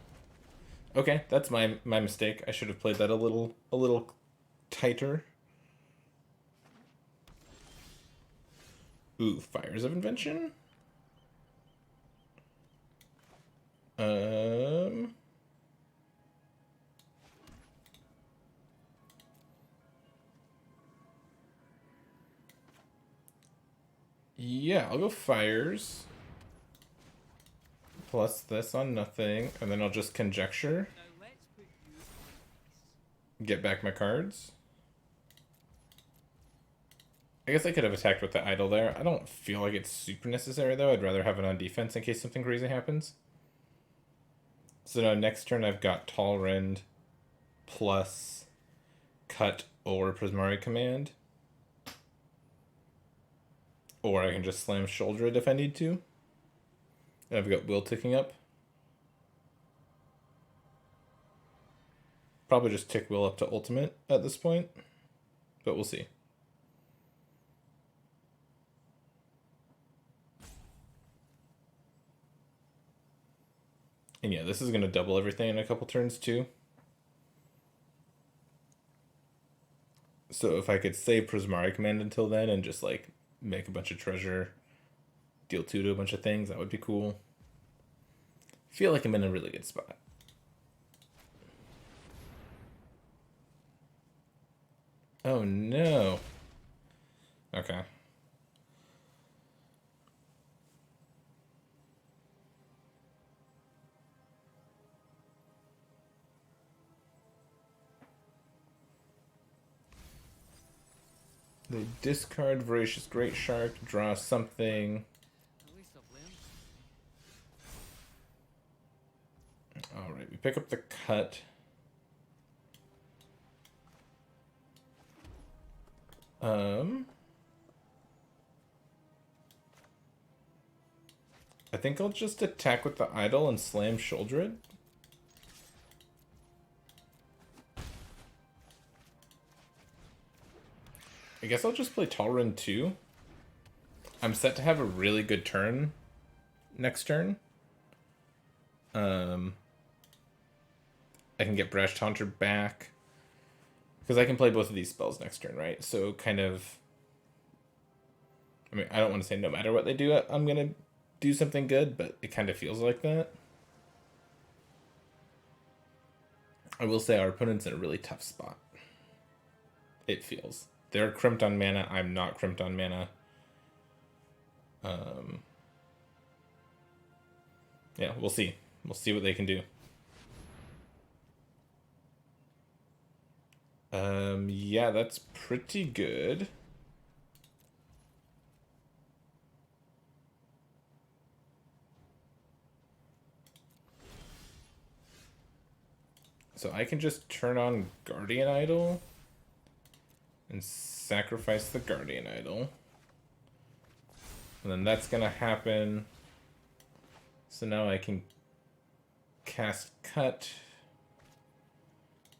Okay, that's my mistake. I should have played that a little tighter. Ooh, Fires of Invention. Yeah, I'll go Fires. Plus this on nothing, and then I'll just Conjecture. Now let's put you on Get back my cards. I guess I could have attacked with the Idol there. I don't feel like it's super necessary, though. I'd rather have it on defense in case something crazy happens. So now next turn I've got Talrind plus Cut or Prismari Command. Or I can just slam Shoulder if I need to. And I've got Will ticking up. Probably just tick Will up to ultimate at this point. But we'll see. And yeah, this is going to double everything in a couple turns too. So if I could save Prismari Command until then and just like make a bunch of treasure, deal 2 to a bunch of things, that would be cool. Feel like I'm in a really good spot. Oh no. Okay. They discard Voracious Great Shark, draw something. At least I've learned. Alright, we pick up the cut. I think I'll just attack with the Idol and slam Shouldered. I guess I'll just play Talrind too. I'm set to have a really good turn next turn. I can get Brash Taunter back. Because I can play both of these spells next turn, right? So kind of I mean, I don't want to say no matter what they do, I'm going to do something good, but it kind of feels like that. I will say our opponent's in a really tough spot. It feels. They're crimped on mana. I'm not crimped on mana. Yeah, we'll see. We'll see what they can do. Yeah, that's pretty good. So I can just turn on Guardian Idol and sacrifice the Guardian Idol. And then that's gonna happen. So now I can cast Cut.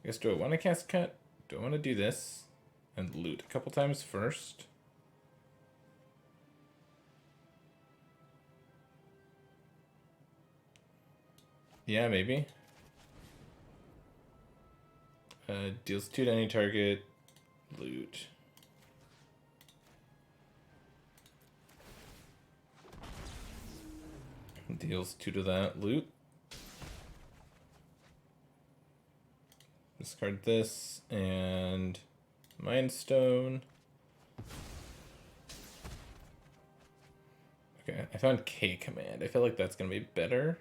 I guess, do I want to cast Cut? Do I want to do this and loot a couple times first? Yeah, maybe. Deals 2 to any target. Loot. Deals 2 to that. Loot. Discard this and Mind Stone. Okay, I found K command. I feel like that's gonna be better.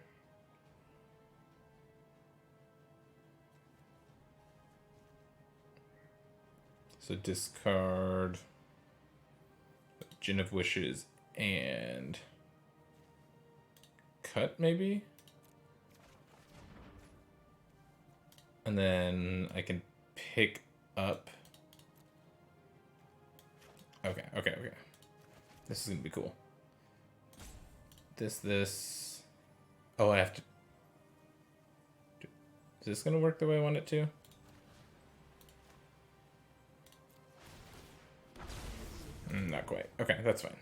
So discard Gin of Wishes and Cut, maybe? And then I can pick up. Okay. This is gonna be cool. This. Oh, I have to. Is this gonna work the way I want it to? Not quite. Okay, that's fine.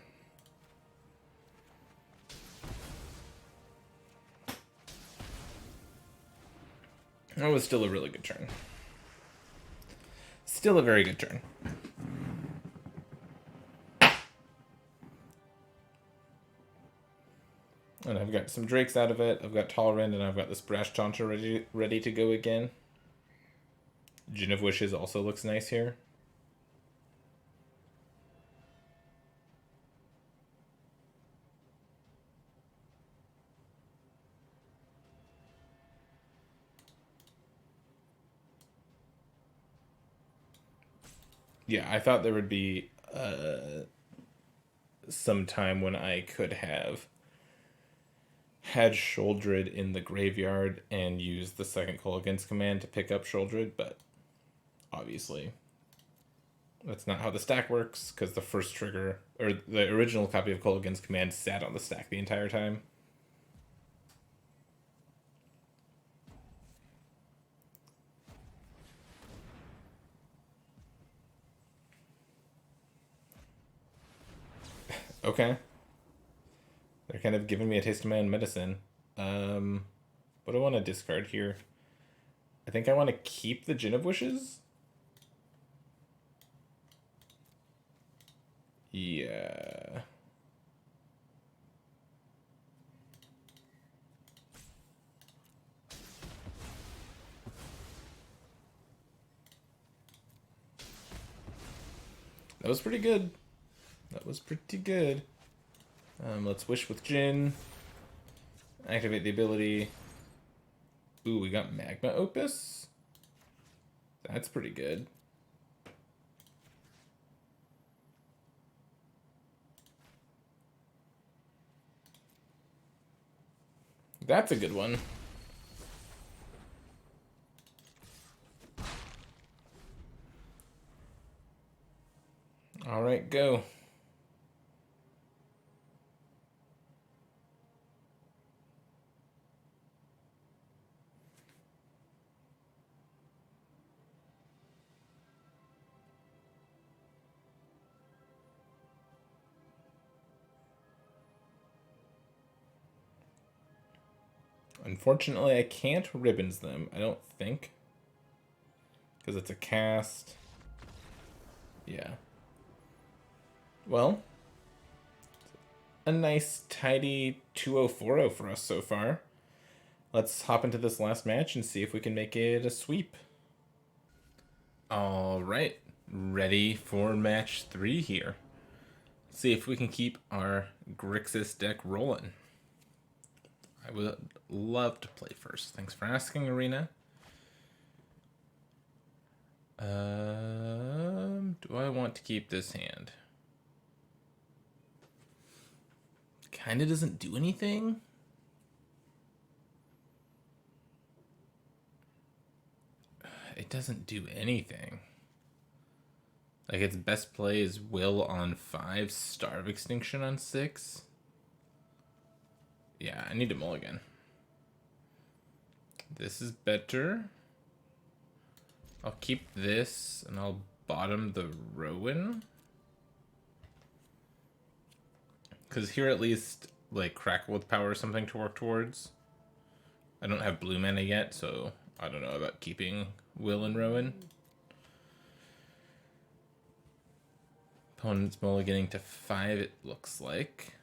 That was still a really good turn. Still a very good turn. And I've got some Drakes out of it. I've got Tolerant, and I've got this Brash Taunter ready to go again. Gin of Wishes also looks nice here. Yeah, I thought there would be some time when I could have had Sholdred in the graveyard and used the second Kolaghan's command to pick up Sholdred, but obviously that's not how the stack works, because the first trigger, or the original copy of Kolaghan's command, sat on the stack the entire time. Okay. They're kind of giving me a taste of my own medicine. What do I want to discard here? I think I want to keep the Gin of Wishes. Yeah. That was pretty good. That was pretty good. Let's Wish with Jin. Activate the ability. Ooh, we got Magma Opus? That's pretty good. That's a good one. All right, go. Unfortunately, I can't ribbons them, I don't think. Because it's a cast. Yeah. Well, a nice, tidy 2-0-4-0 for us so far. Let's hop into this last match and see if we can make it a sweep. All right, ready for match 3 here. See if we can keep our Grixis deck rolling. I would love to play first. Thanks for asking, Arena. Do I want to keep this hand? Kinda doesn't do anything. It doesn't do anything. Like, its best play is Will on 5, Starve Extinction on 6. Yeah, I need a mulligan. This is better. I'll keep this, and I'll bottom the Rowan. Because here at least, like, Crackle with Power or something to work towards. I don't have blue mana yet, so I don't know about keeping Will and Rowan. Opponent's mulliganing to 5, it looks like.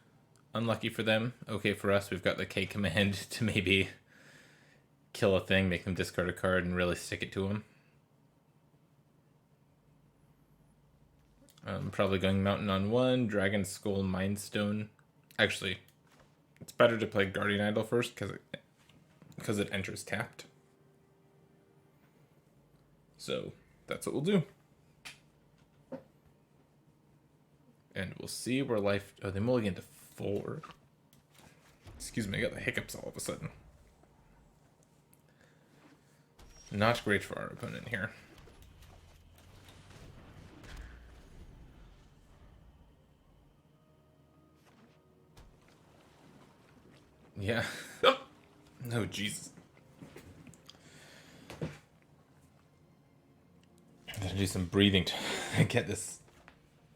Unlucky for them. Okay for us, we've got the K command to maybe kill a thing, make them discard a card, and really stick it to them. I'm probably going Mountain on 1, Dragon Skull, Mind Stone. Actually, it's better to play Guardian Idol first because it enters tapped. So that's what we'll do. And we'll see where life... Oh, they mulligan to 4. Excuse me, I got the hiccups all of a sudden. Not great for our opponent here. Yeah. Oh, Jesus. I gotta do some breathing to get this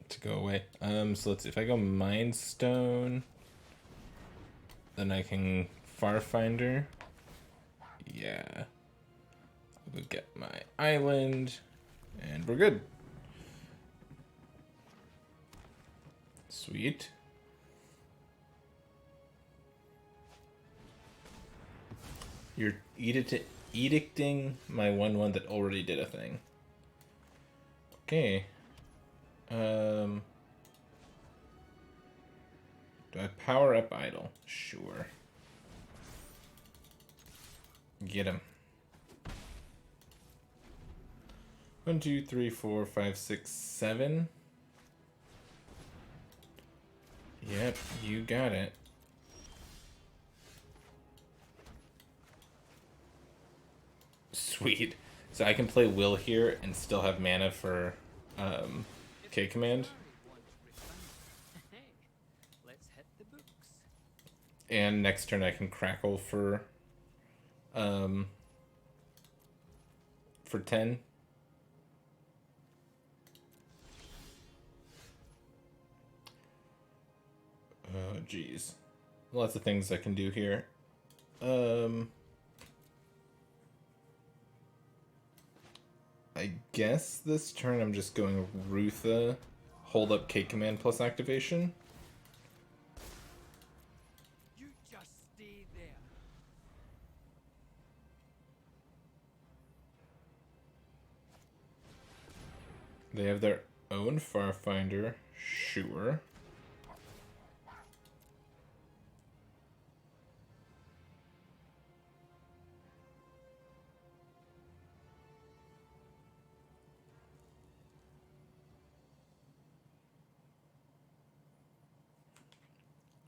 to go away. So let's see. If I go Mind Stone, then I can Farfinder. Yeah. I'll go get my island, and we're good. Sweet. You're edicting my 1/1 that already did a thing. Okay. Do I power up Idol? Sure. Get him. 1, 2, 3, 4, 5, 6, 7. Yep, you got it. Sweet. So I can play Will here and still have mana for K command. Let's hit the books. And next turn I can Crackle for 10. Oh geez. Lots of things I can do here. I guess this turn I'm just going Rutha, hold up K command plus activation. You just stay there. They have their own Farfinder, sure.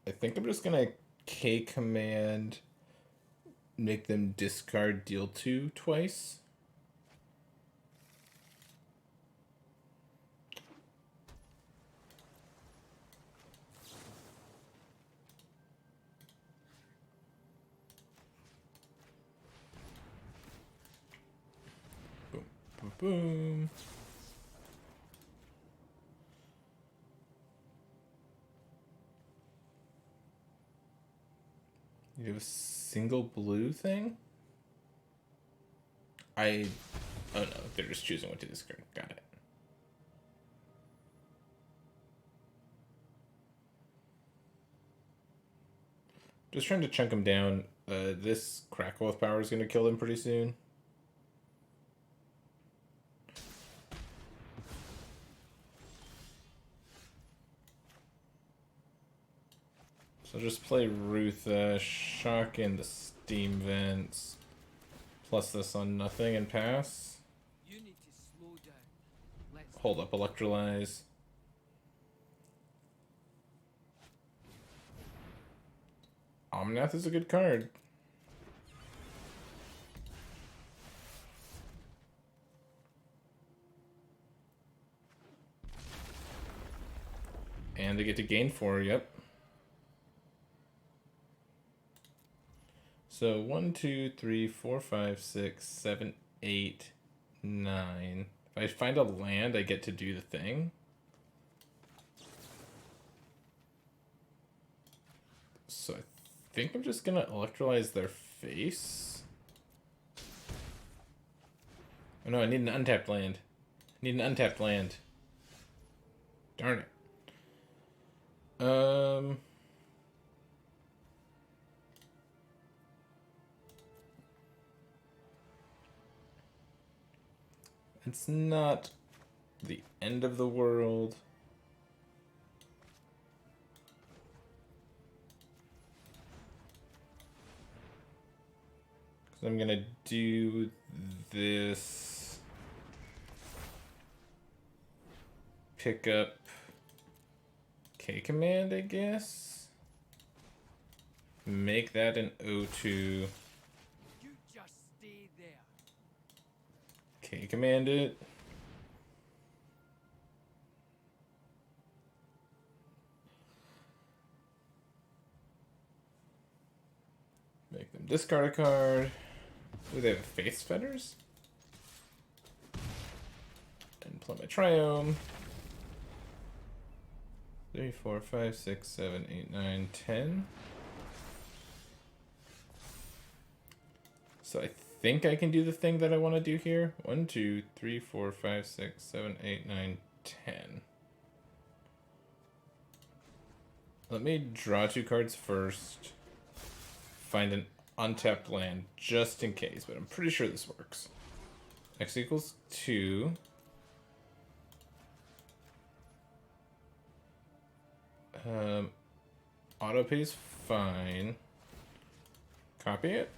I think I'm just gonna K command, make them discard deal 2 twice. Boom, boom, boom. You have a single blue thing? Oh no, they're just choosing what to discard. Got it. Just trying to chunk him down. This Crackle with power is going to kill him pretty soon. So just play Rutha, shock in the steam vents, plus this on nothing and pass. You need to slow down. Let's Hold up, electrolyze. Omnath is a good card. And they get to gain 4, yep. So 1, 2, 3, 4, 5, 6, 7, 8, 9. If I find a land, I get to do the thing. So I think I'm just gonna electrolyze their face. Oh no, I need an untapped land. I need an untapped land. Darn it. It's not the end of the world. Because I'm gonna do this. Pick up K command, I guess. Make that an O2. You just stay there. K command it. Make them discard a card. Ooh, they have face fetters. And play my Triome. 3, 4, 5, 6, 7, 8, 9, 10. So I think I can do the thing that I want to do here. 1, 2, 3, 4, 5, 6, 7, 8, 9, 10. Let me draw 2 cards first. Find an untapped land just in case, but I'm pretty sure this works. X equals 2. Auto pays fine. Copy it.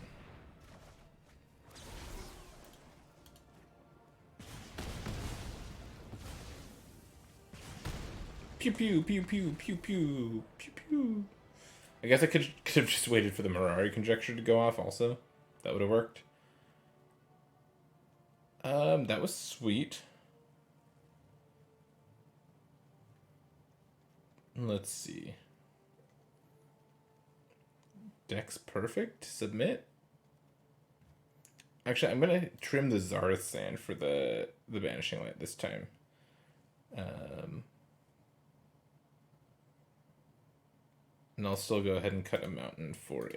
Pew pew pew pew pew pew pew pew. I guess I could have just waited for the Mirari conjecture to go off also. That would have worked. That was sweet. Let's see. Deck's perfect. Submit. Actually, I'm gonna trim the Zareth Sand for the Banishing Light this time. And I'll still go ahead and cut a mountain for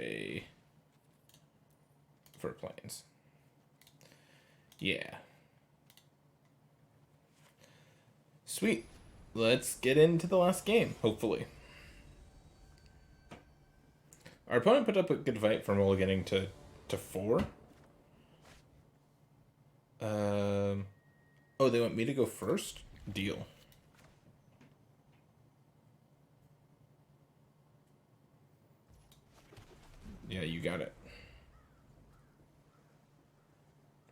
plains. Yeah. Sweet. Let's get into the last game, hopefully. Our opponent put up a good fight for mulliganing to 4. Oh, they want me to go first? Deal. Yeah, you got it.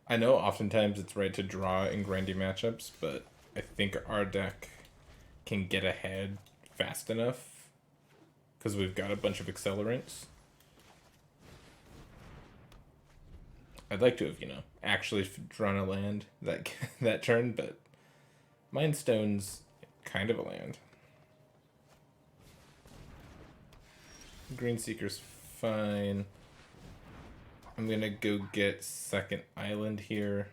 I know oftentimes it's right to draw in grindy matchups, but I think our deck can get ahead fast enough because we've got a bunch of accelerants. I'd like to have, actually drawn a land that turn, but Mind Stone's kind of a land. Green Seeker's fine. I'm gonna go get second island here.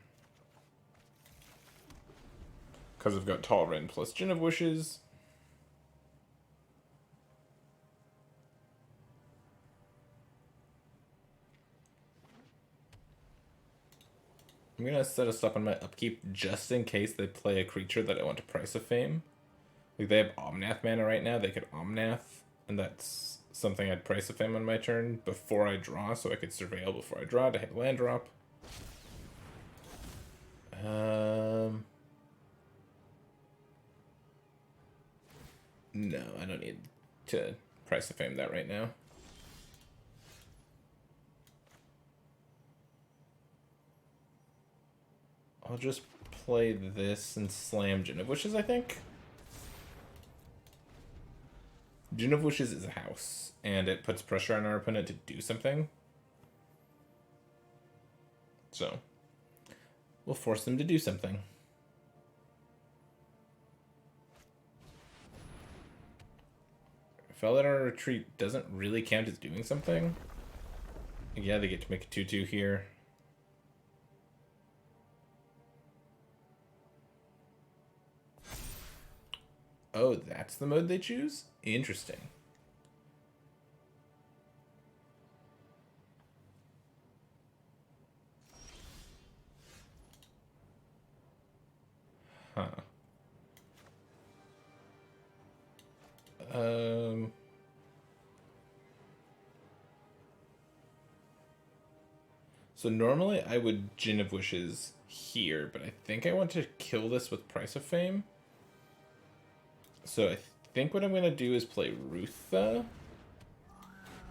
Because I've got Tall Ren plus Gin of Wishes. I'm gonna set us up on my upkeep just in case they play a creature that I want to Price of Fame. Like, they have Omnath mana right now, they could Omnath, and that's something I'd Price of Fame on my turn before I draw, so I could Surveil before I draw to hit land drop. No, I don't need to Price of Fame that right now. I'll just play this and slam Gin of Wishes, I think. Gin of Wishes is a house, and it puts pressure on our opponent to do something. So, we'll force them to do something. Felidar Retreat doesn't really count as doing something. Yeah, they get to make a 2/2 here. Oh, that's the mode they choose? Interesting. Huh. So normally I would Gin of Wishes here, but I think I want to kill this with Price of Fame. So I think what I'm going to do is play Rutha,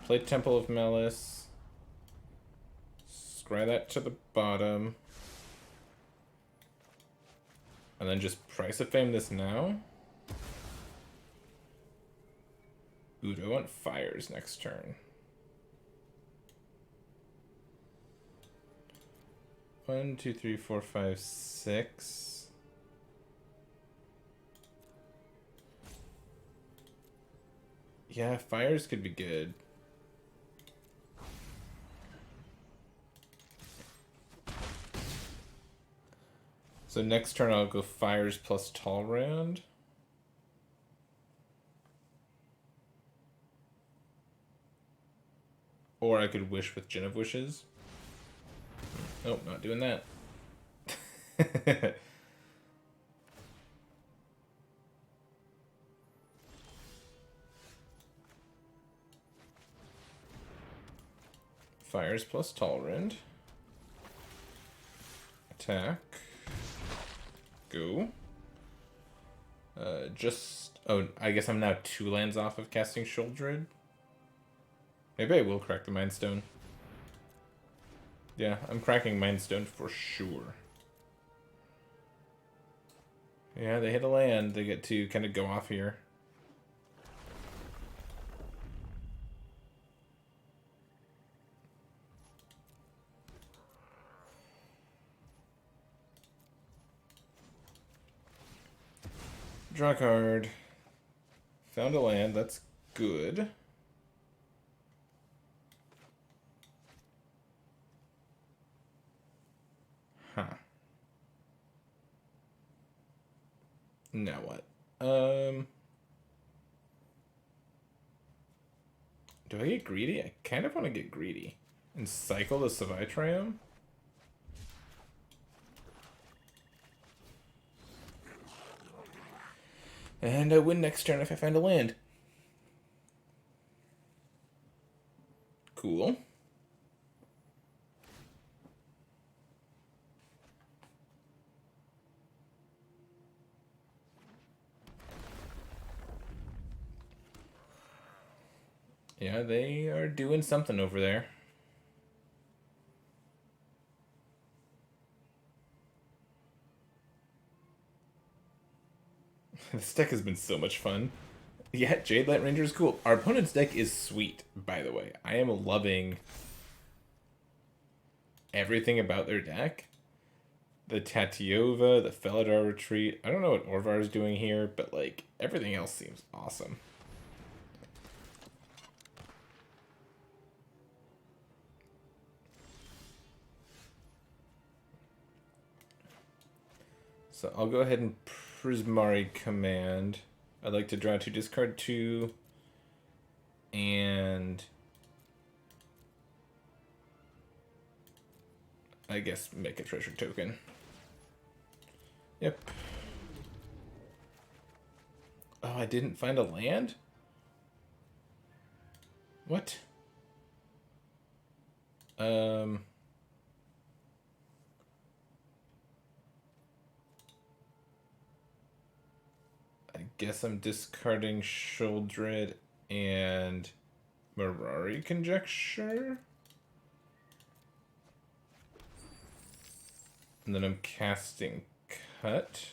play Temple of Malice, scry that to the bottom, and then just Price of Fame this now. Ooh, do I want Fires next turn? 1, 2, 3, 4, 5, 6. Yeah, Fires could be good. So next turn I'll go Fires plus Talrand. Or I could Wish with Gin of Wishes. Nope, not doing that. Fires plus Talrand. Attack. Go. Oh, I guess I'm now 2 lands off of casting Sheoldred. Maybe I will crack the Mind Stone. Yeah, I'm cracking Mind Stone for sure. Yeah, they hit a land. They get to kind of go off here. Draw a card. Found a land. That's good. Huh. Now what? Do I get greedy? I kind of want to get greedy. And cycle the Savaitrium? And I win next turn if I find a land. Cool. Yeah, they are doing something over there. This deck has been so much fun. Yeah, Jade Light Ranger is cool. Our opponent's deck is sweet, by the way. I am loving everything about their deck. The Tatiova, the Felidar Retreat. I don't know what Orvar is doing here, but like everything else seems awesome. So I'll go ahead and Prismari Command. I'd like to draw 2, discard 2, and I guess make a treasure token. Yep. Oh, I didn't find a land? What? I guess I'm discarding Shuldred and Mirari Conjecture. And then I'm casting Cut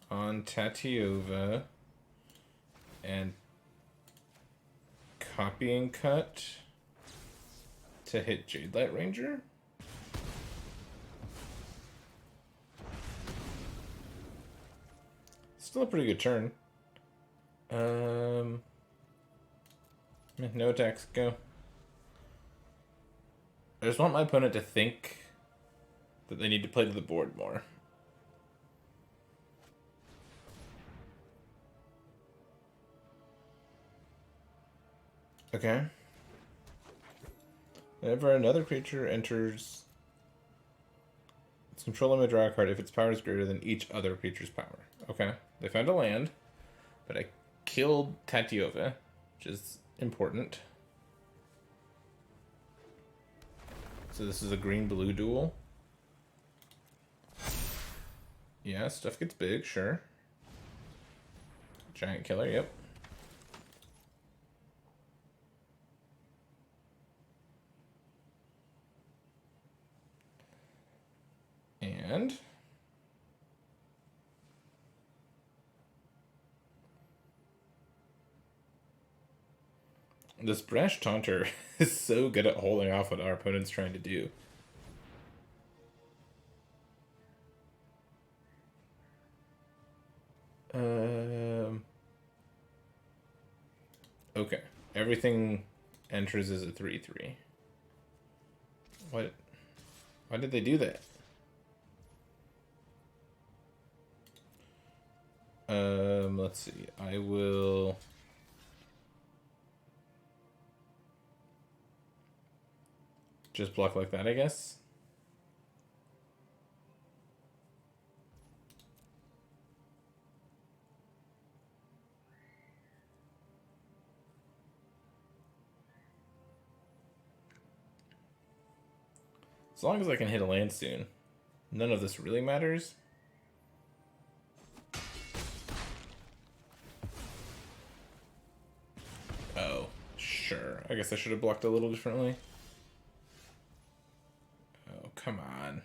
on Tatiova and copying Cut to hit Jade Light Ranger. Still a pretty good turn. No attacks, go. I just want my opponent to think that they need to play to the board more. Okay. Whenever another creature enters its control, may draw a card if its power is greater than each other creature's power. Okay. They found a land, but I killed Tatiova, which is important. So this is a green-blue duel. Yeah, stuff gets big, sure. Giant killer, yep. And this Brash Taunter is so good at holding off what our opponent's trying to do. Okay. Everything enters as a 3/3. What? Why did they do that? Let's see. I will just block like that, I guess. As long as I can hit a land soon. None of this really matters. Oh, sure. I guess I should have blocked a little differently. Oh, come on.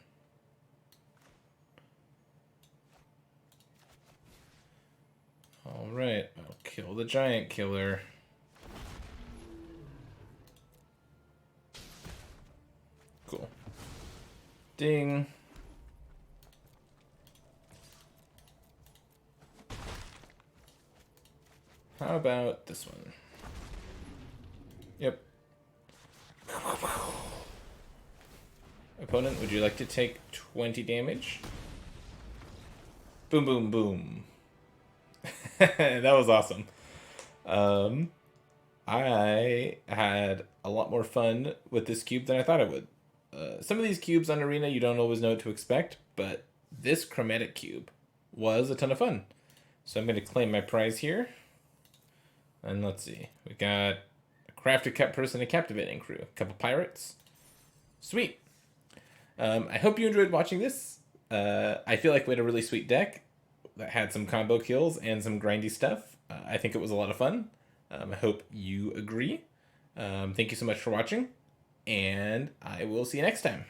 Alright, I'll kill the giant killer. Cool. Ding. How about this one? Yep. Opponent, would you like to take 20 damage? Boom, boom, boom. That was awesome. I had a lot more fun with this cube than I thought I would. Some of these cubes on Arena, you don't always know what to expect, but this Chromatic cube was a ton of fun. So I'm going to claim my prize here. And let's see. We got a Crafted Cut Person, a Captivating Crew, a couple pirates. Sweet. I hope you enjoyed watching this. I feel like we had a really sweet deck that had some combo kills and some grindy stuff. I think it was a lot of fun. I hope you agree. Thank you so much for watching, and I will see you next time.